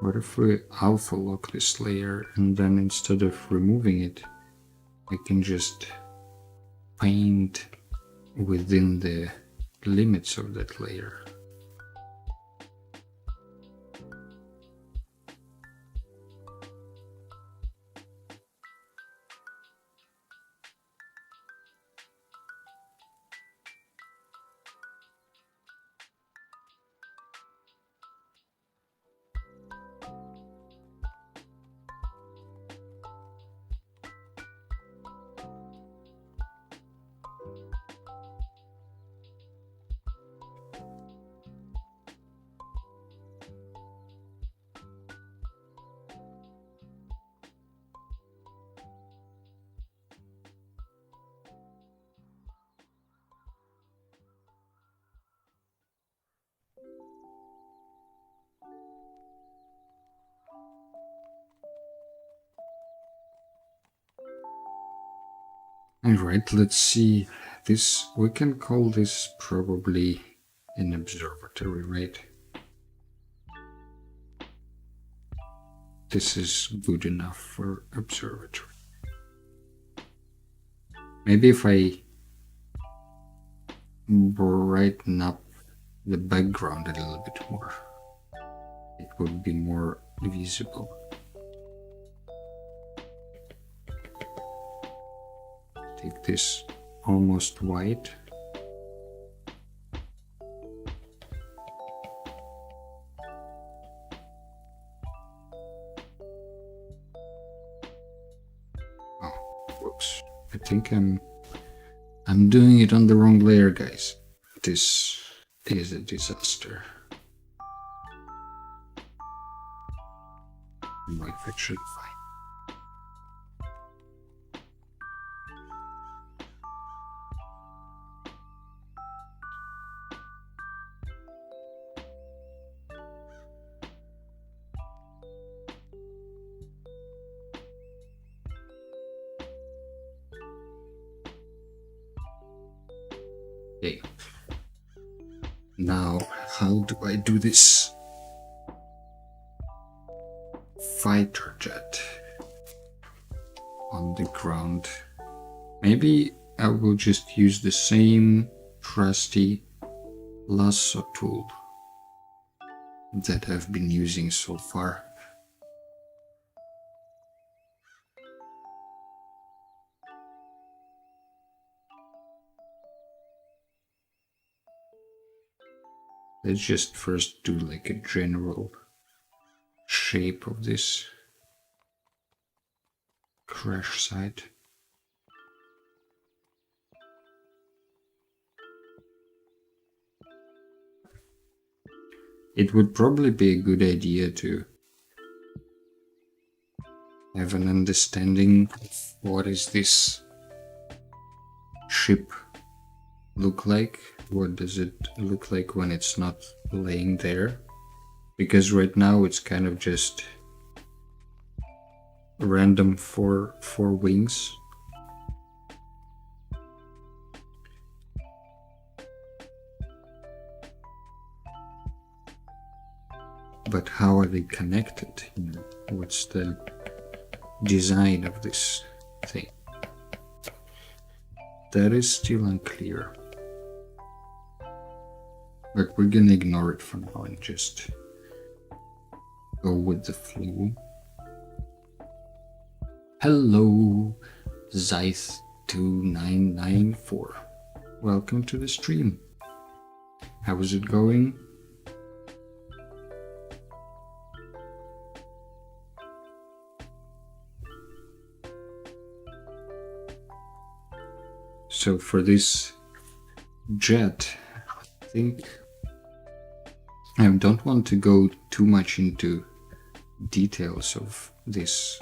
What if we alpha lock this layer and then instead of removing it, I can just paint within the limits of that layer? Alright, let's see. This, we can call this probably an observatory, right? This is good enough for observatory. Maybe if I brighten up the background a little bit more, it would be more visible. Take this almost white. Oh, whoops. I think I'm doing it on the wrong layer, guys. This is a disaster. My actually fine. Okay. Now, how do I do this? Fighter jet on the ground. Maybe I will just use the same trusty lasso tool that I've been using so far. Let's just first do like a general shape of this crash site. It would probably be a good idea to have an understanding of what is this ship look like. What does it look like when it's not laying there? Because right now it's kind of just random four wings. But how are they connected? You know, what's the design of this thing? That is still unclear. But we're gonna ignore it for now and just go with the flow. Hello, Zyth2994. Welcome to the stream. How is it going? So for this jet, I think I don't want to go too much into details of this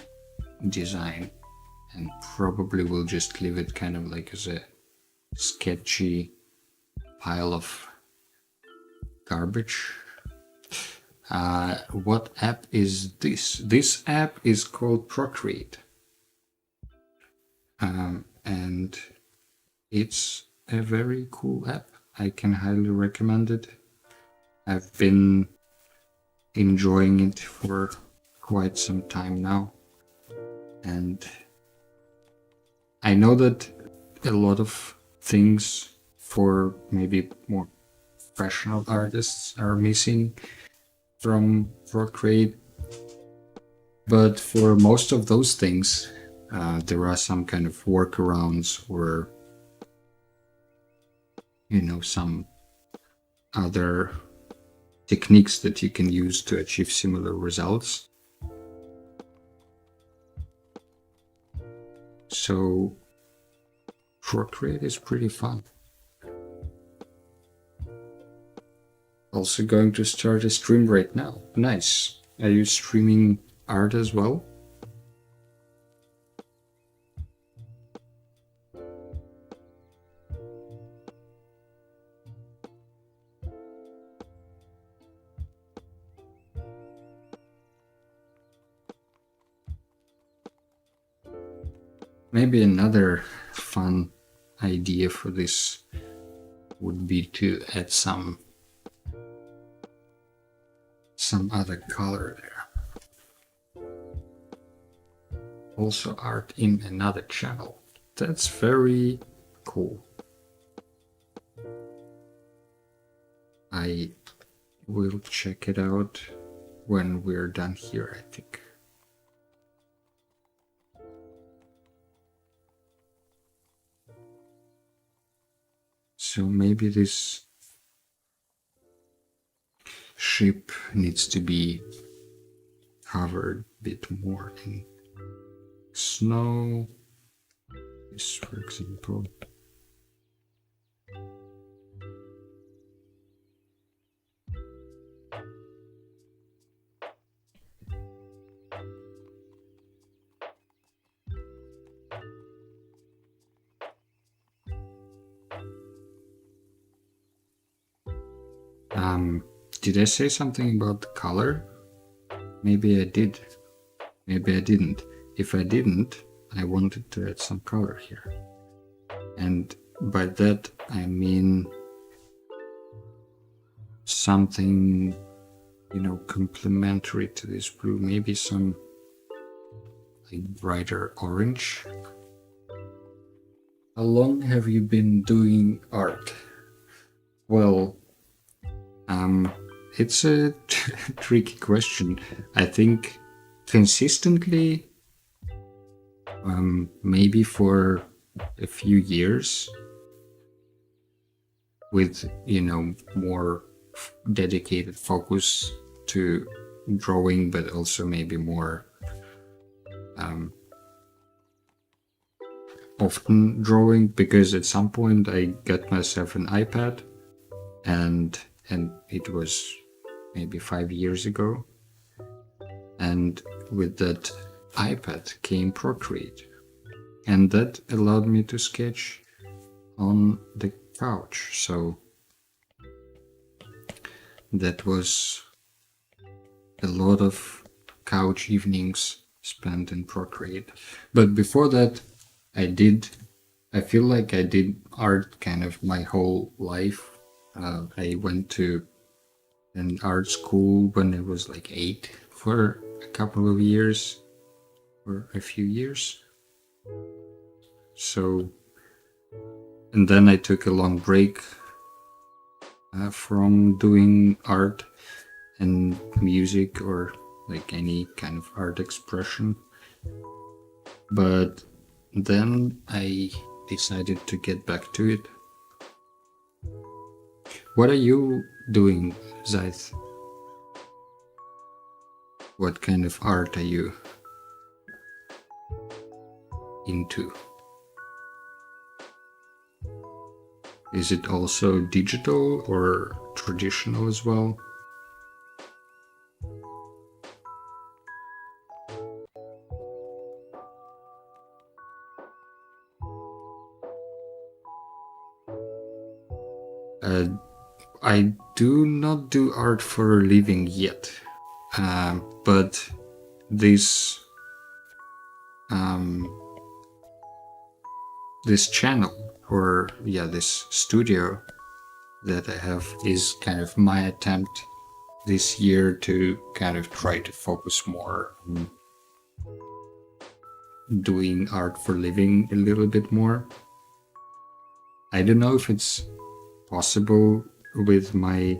design, and probably will just leave it kind of like as a sketchy pile of garbage. What app is this? This app is called Procreate, and it's a very cool app. I can highly recommend it. I've been enjoying it for quite some time now, and I know that a lot of things for maybe more professional artists are missing from Procreate, but for most of those things there are some kind of workarounds, or you know, some other techniques that you can use to achieve similar results. So Procreate is pretty fun. Also going to start a stream right now. Nice. Are you streaming art as well? Maybe another fun idea for this would be to add some other color there. Also art in another channel. That's very cool. I will check it out when we're done here, I think. So maybe this ship needs to be covered a bit more in snow. This, for example. Did I say something about the color? Maybe I did. Maybe I didn't. If I didn't, I wanted to add some color here. And by that, I mean something, you know, complementary to this blue. Maybe some like brighter orange. How long have you been doing art? Well, it's a tricky question. I think consistently, maybe for a few years, with, you know, more dedicated focus to drawing, but also maybe more often drawing, because at some point I got myself an iPad, and it was maybe 5 years ago, and with that iPad came Procreate, and that allowed me to sketch on the couch. So that was a lot of couch evenings spent in Procreate. But before that, I feel like I did art kind of my whole life. I went to an art school when I was like 8 for a couple of years, or a few years. So, and then I took a long break from doing art and music or like any kind of art expression. But then I decided to get back to it. What are you doing, Zaith? What kind of art are you into? Is it also digital or traditional as well? I do not do art for a living yet, but this this channel, or yeah, this studio that I have is kind of my attempt this year to kind of try to focus more on doing art for living a little bit more. I don't know if it's possible with my,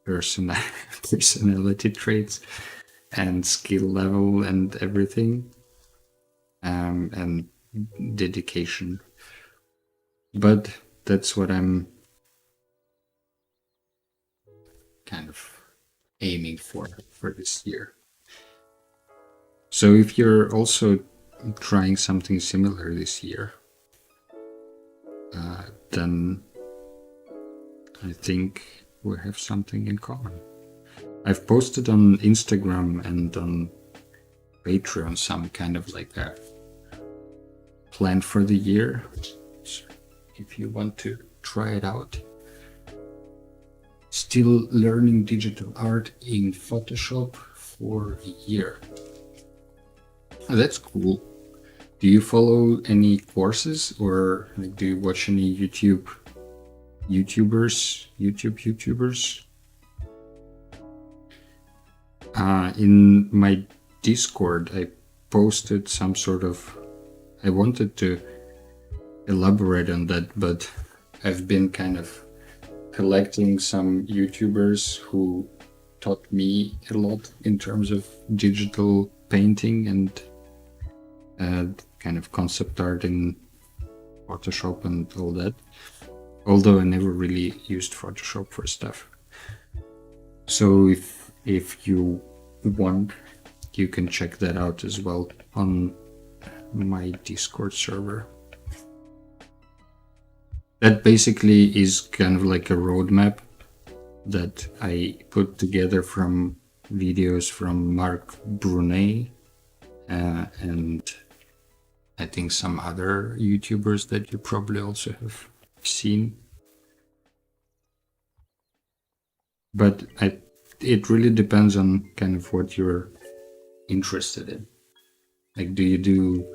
personality traits and skill level and everything, and dedication. But that's what I'm kind of aiming for this year. So if you're also trying something similar this year, then I think we have something in common. I've posted on Instagram and on Patreon some kind of like a plan for the year. So if you want to try it out. Still learning digital art in Photoshop for a year. Oh, that's cool. Do you follow any courses, or like, do you watch any YouTubers? In my Discord, I posted some sort of. I wanted to elaborate on that, but I've been kind of collecting some YouTubers who taught me a lot in terms of digital painting and kind of concept art in Photoshop and all that. Although I never really used Photoshop for stuff. So if you want, you can check that out as well on my Discord server. That basically is kind of like a roadmap that I put together from videos from Mark Brunet and I think some other YouTubers that you probably also have seen. But it really depends on kind of what you're interested in. Like, do you do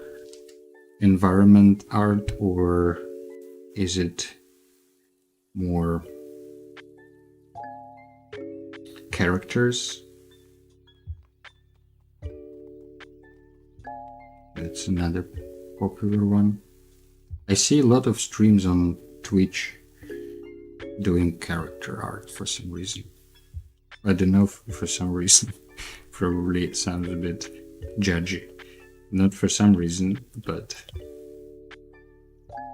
environment art, or is it more characters? That's another popular one. I see a lot of streams on Twitch doing character art for some reason. I don't know, for some reason. Probably it sounds a bit judgy. Not for some reason, but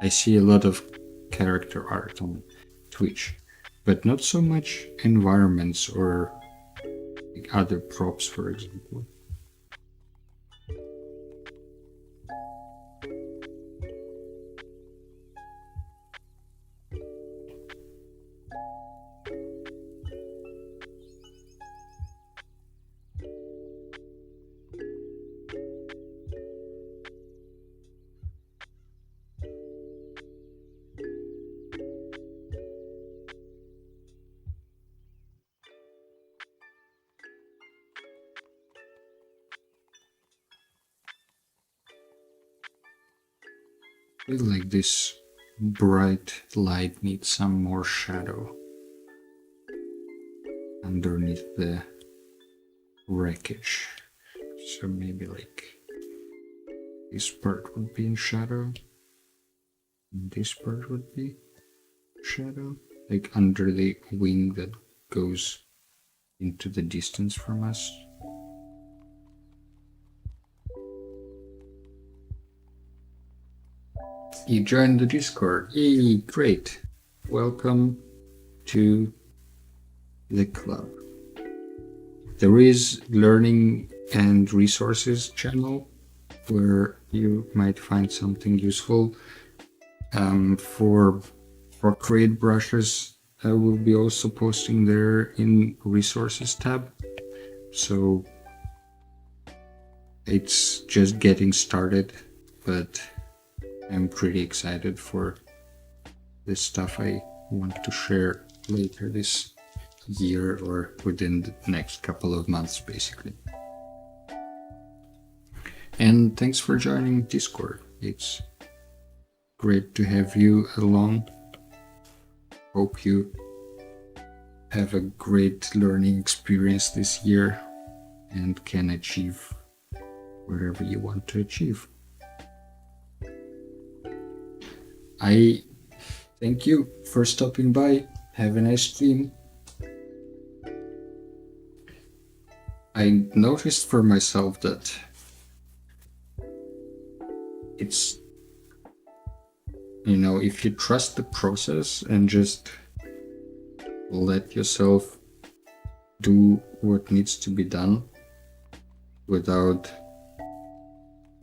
I see a lot of character art on Twitch, but not so much environments or like other props, for example. I feel like this bright light needs some more shadow underneath the wreckage. So maybe like this part would be in shadow, and this part would be shadow, like under the wing that goes into the distance from us. You joined the Discord. Yay, great. Welcome to the club. There is learning and resources channel where you might find something useful. For Procreate brushes, I will be also posting there in resources tab. So it's just getting started, but I'm pretty excited for this stuff I want to share later this year or within the next couple of months, basically. And thanks for joining Discord. It's great to have you along. Hope you have a great learning experience this year and can achieve wherever you want to achieve. I thank you for stopping by. Have a nice stream. I noticed for myself that it's, you know, if you trust the process and just let yourself do what needs to be done without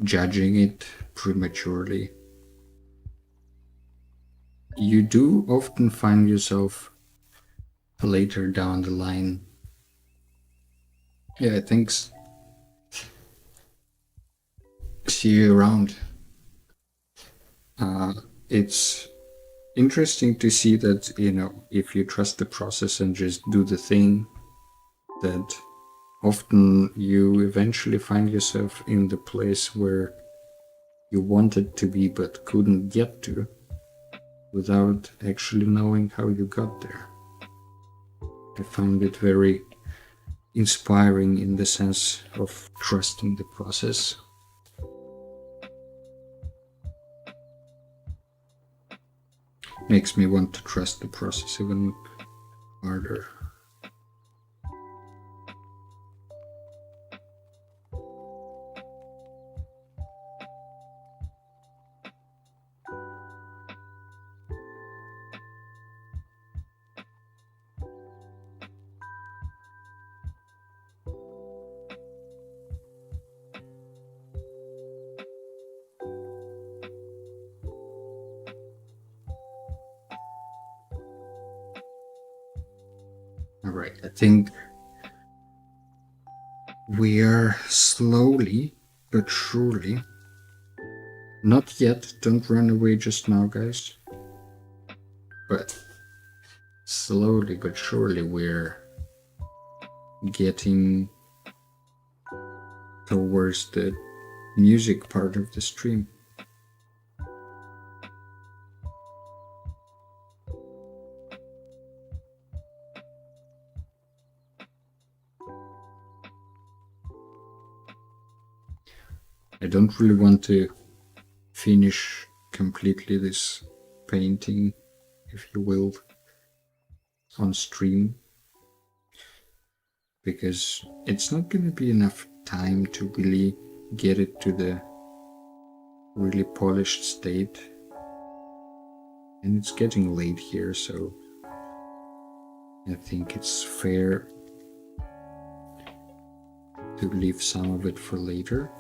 judging it prematurely, you do often find yourself later down the line. Yeah, thanks. See you around. It's interesting to see that, you know, if you trust the process and just do the thing, that often you eventually find yourself in the place where you wanted to be but couldn't get to without actually knowing how you got there. I found it very inspiring in the sense of trusting the process. Makes me want to trust the process even harder. All right, I think we are slowly but surely, not yet, don't run away just now, guys, but slowly but surely we're getting towards the music part of the stream. I don't really want to finish completely this painting, if you will, on stream, because it's not going to be enough time to really get it to the really polished state, and it's getting late here, so I think it's fair to leave some of it for later.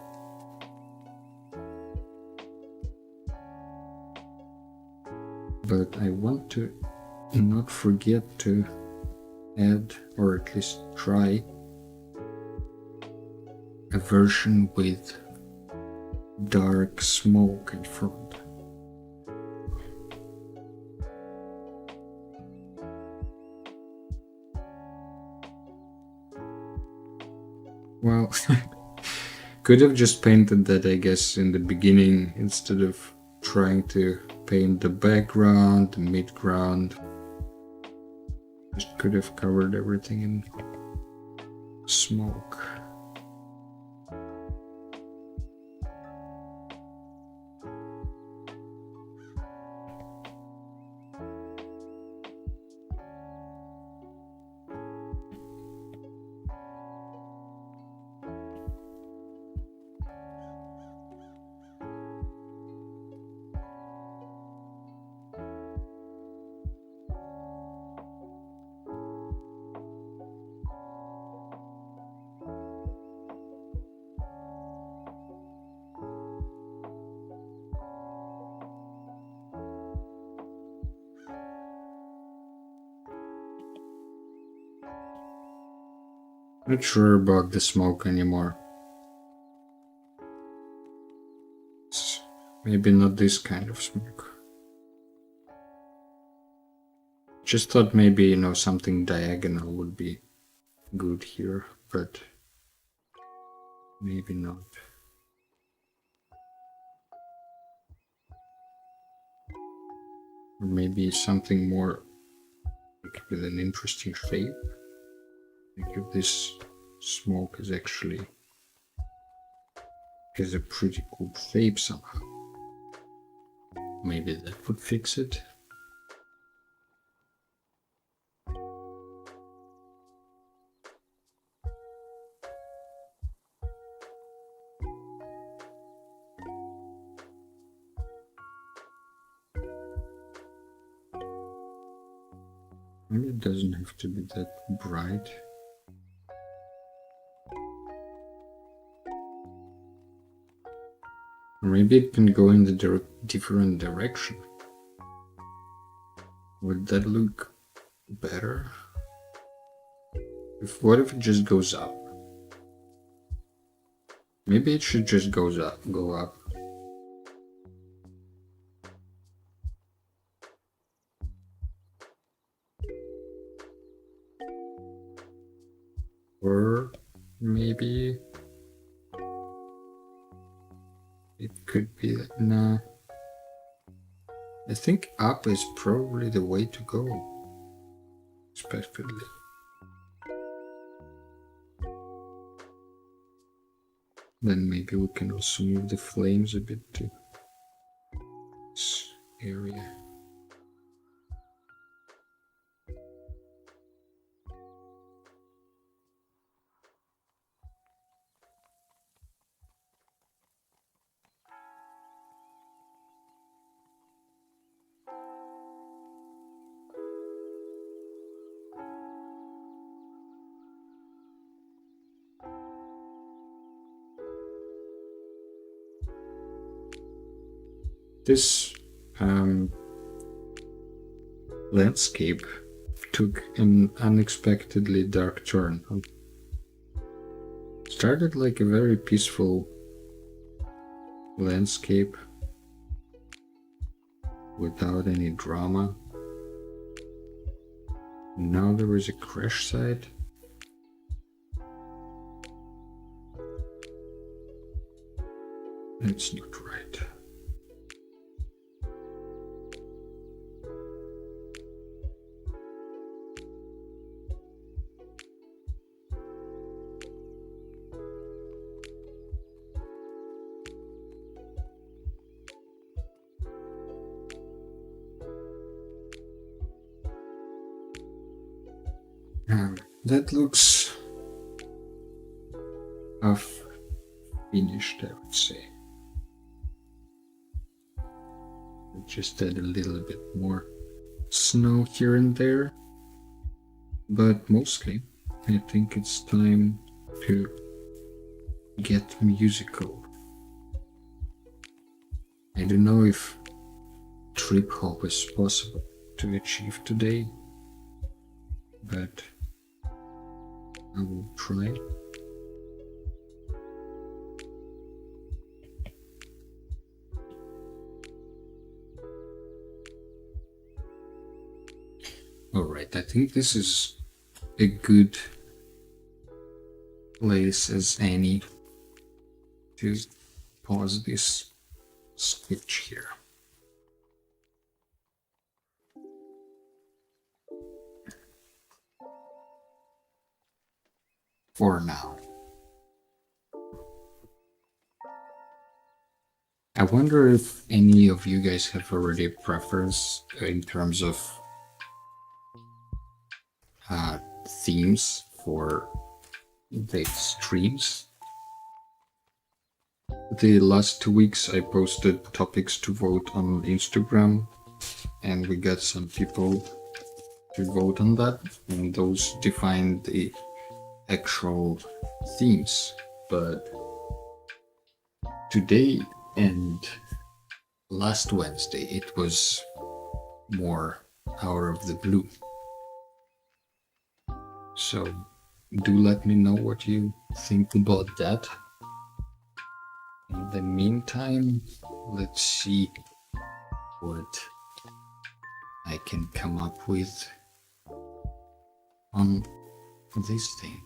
But I want to not forget to add, or at least try, a version with dark smoke in front. Well, could have just painted that, I guess, in the beginning instead of trying to paint the background, the midground. Just could have covered everything in smoke. Not sure about the smoke anymore. Maybe not this kind of smoke. Just thought maybe, you know, something diagonal would be good here, but maybe not. Or maybe something more like with an interesting shape. Like if this smoke is actually has a pretty cool shape somehow. Maybe that would fix it. Maybe it doesn't have to be that bright. Or maybe it can go in the different direction. Would that look better? What if it just goes up? Maybe it should just go up. Or maybe it could be that. Nah. I think up is probably the way to go. Especially. Then maybe we can also move the flames a bit to this area. This landscape took an unexpectedly dark turn. Started like a very peaceful landscape without any drama. Now there is a crash site. That's not right. That looks half finished, I would say. Just add a little bit more snow here and there, but mostly I think it's time to get musical. I don't know if trip hop is possible to achieve today, but I will try. Alright, I think this is a good place as any to pause this sketch here. for now. I wonder if any of you guys have already a preference in terms of themes for the streams. The last 2 weeks I posted topics to vote on Instagram, and we got some people to vote on that, and those defined the actual themes. But today and last Wednesday it was more out of the blue. So do let me know what you think about that. In the meantime, let's see what I can come up with on this thing.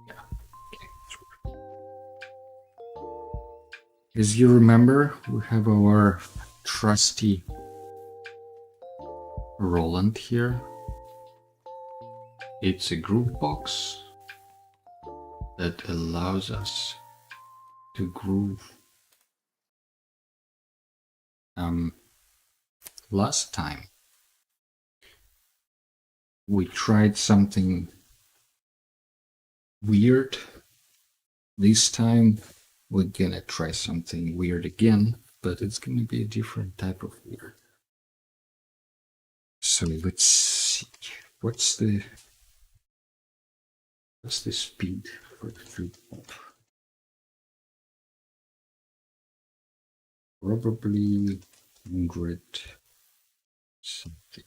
Yeah, okay. As you remember, we have our trusty Roland here. It's a groove box that allows us to groove. Last time we tried something weird. This time we're gonna try something weird again, but it's gonna be a different type of weird. So let's see. What's the speed for the flip flop? Probably 100 something.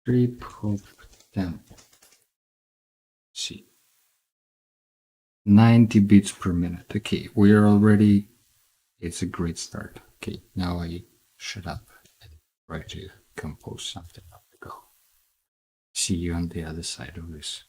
Flip hop tempo. See. 90 beats per minute. Okay, we are already. It's a great start. Okay, now I shut up and try to compose something on the go. See you on the other side of this.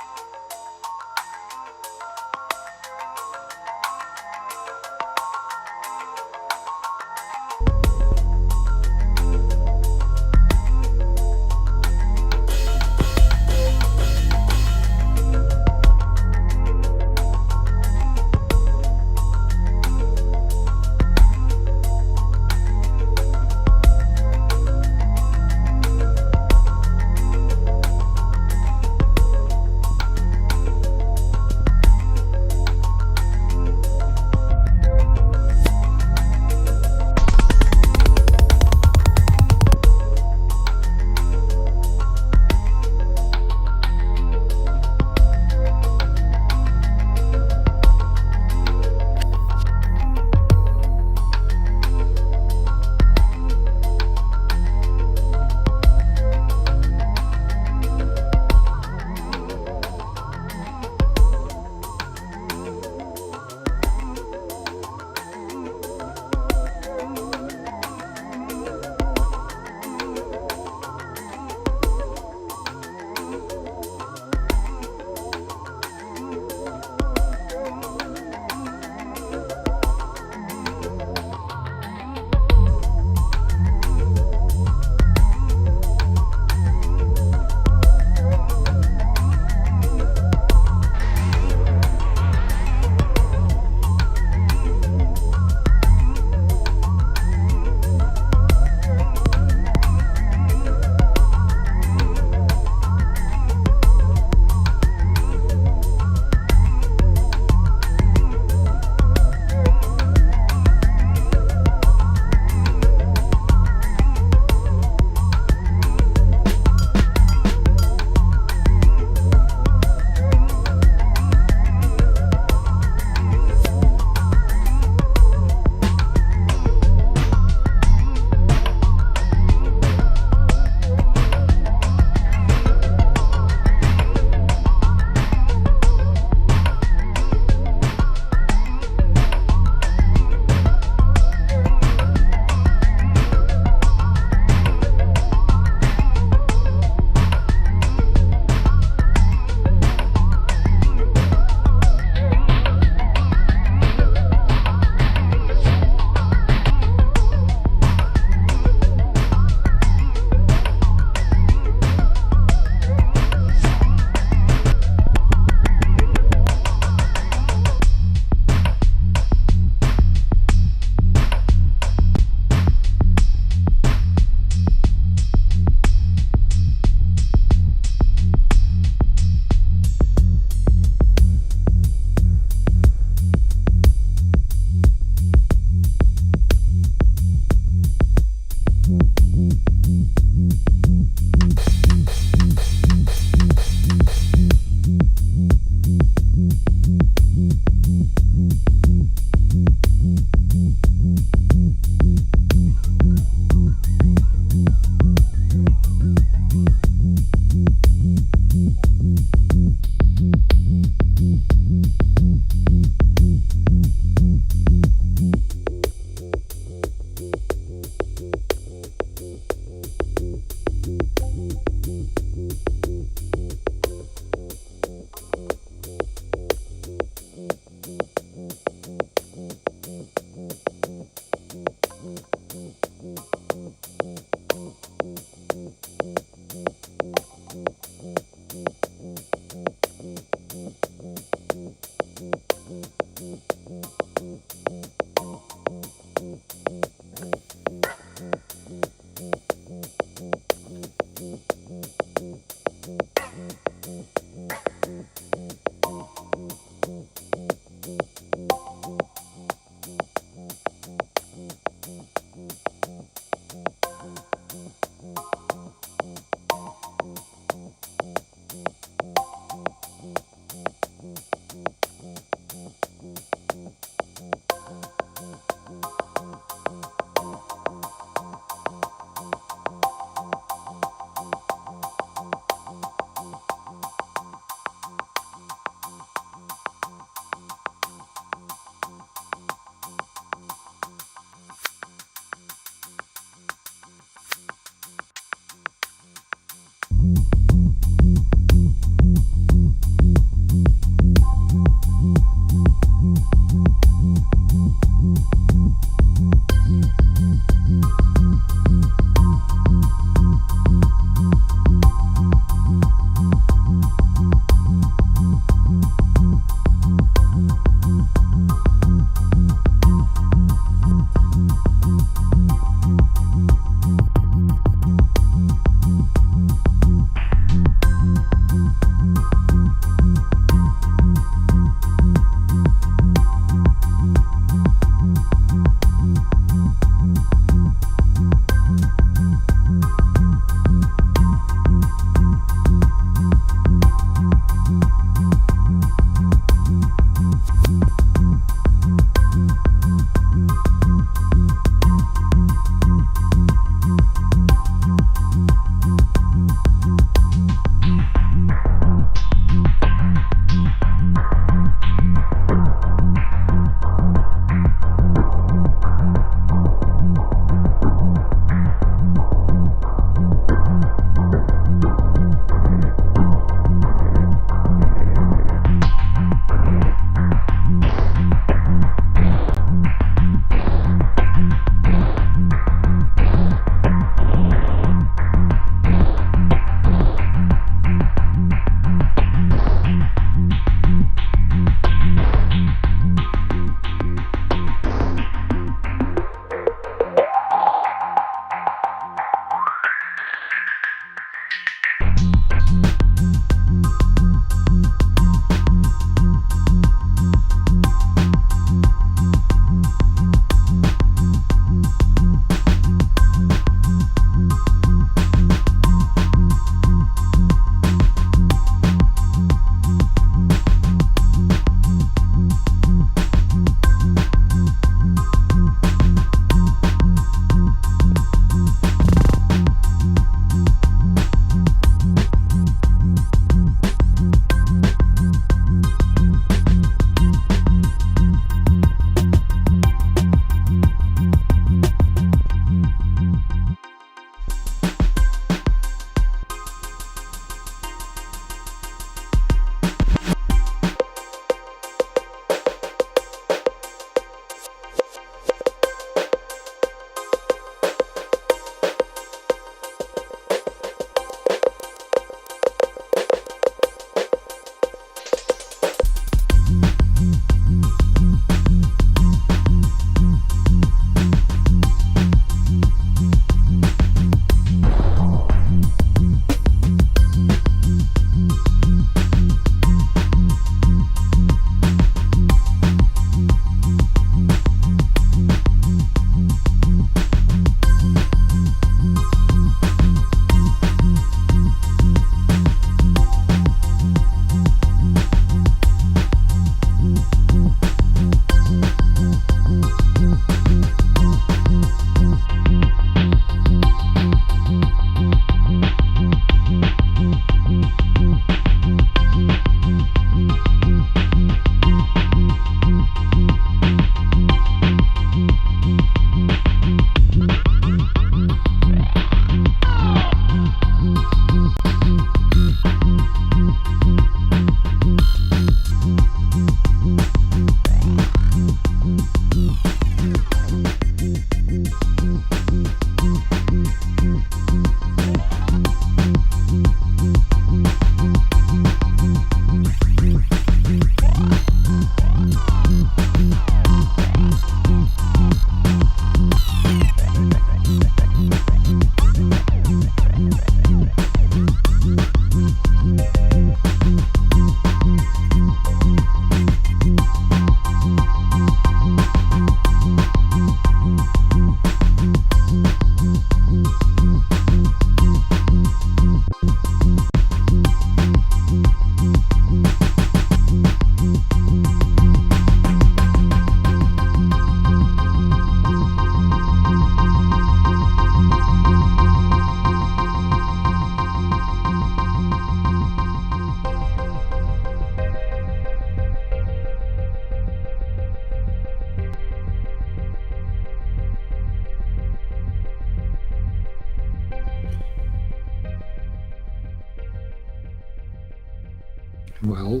Well.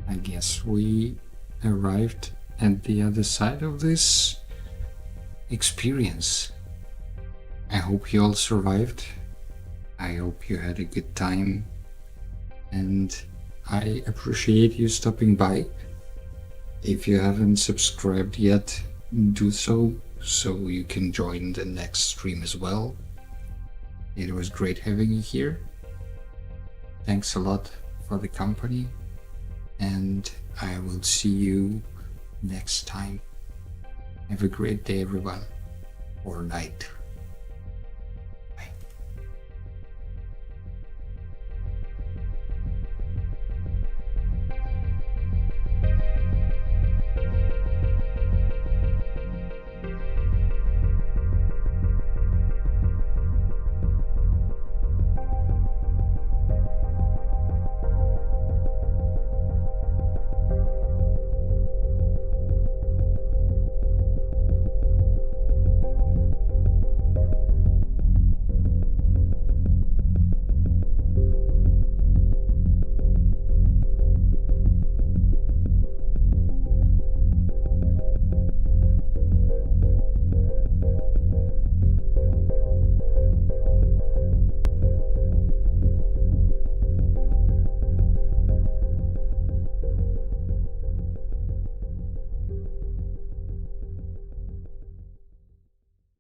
I guess we arrived at the other side of this experience. I hope you all survived. I hope you had a good time. And I appreciate you stopping by. If you haven't subscribed yet, do so you can join the next stream as well. It was great having you here. Thanks a lot for the company, and I will see you next time. Have a great day, everyone, or night.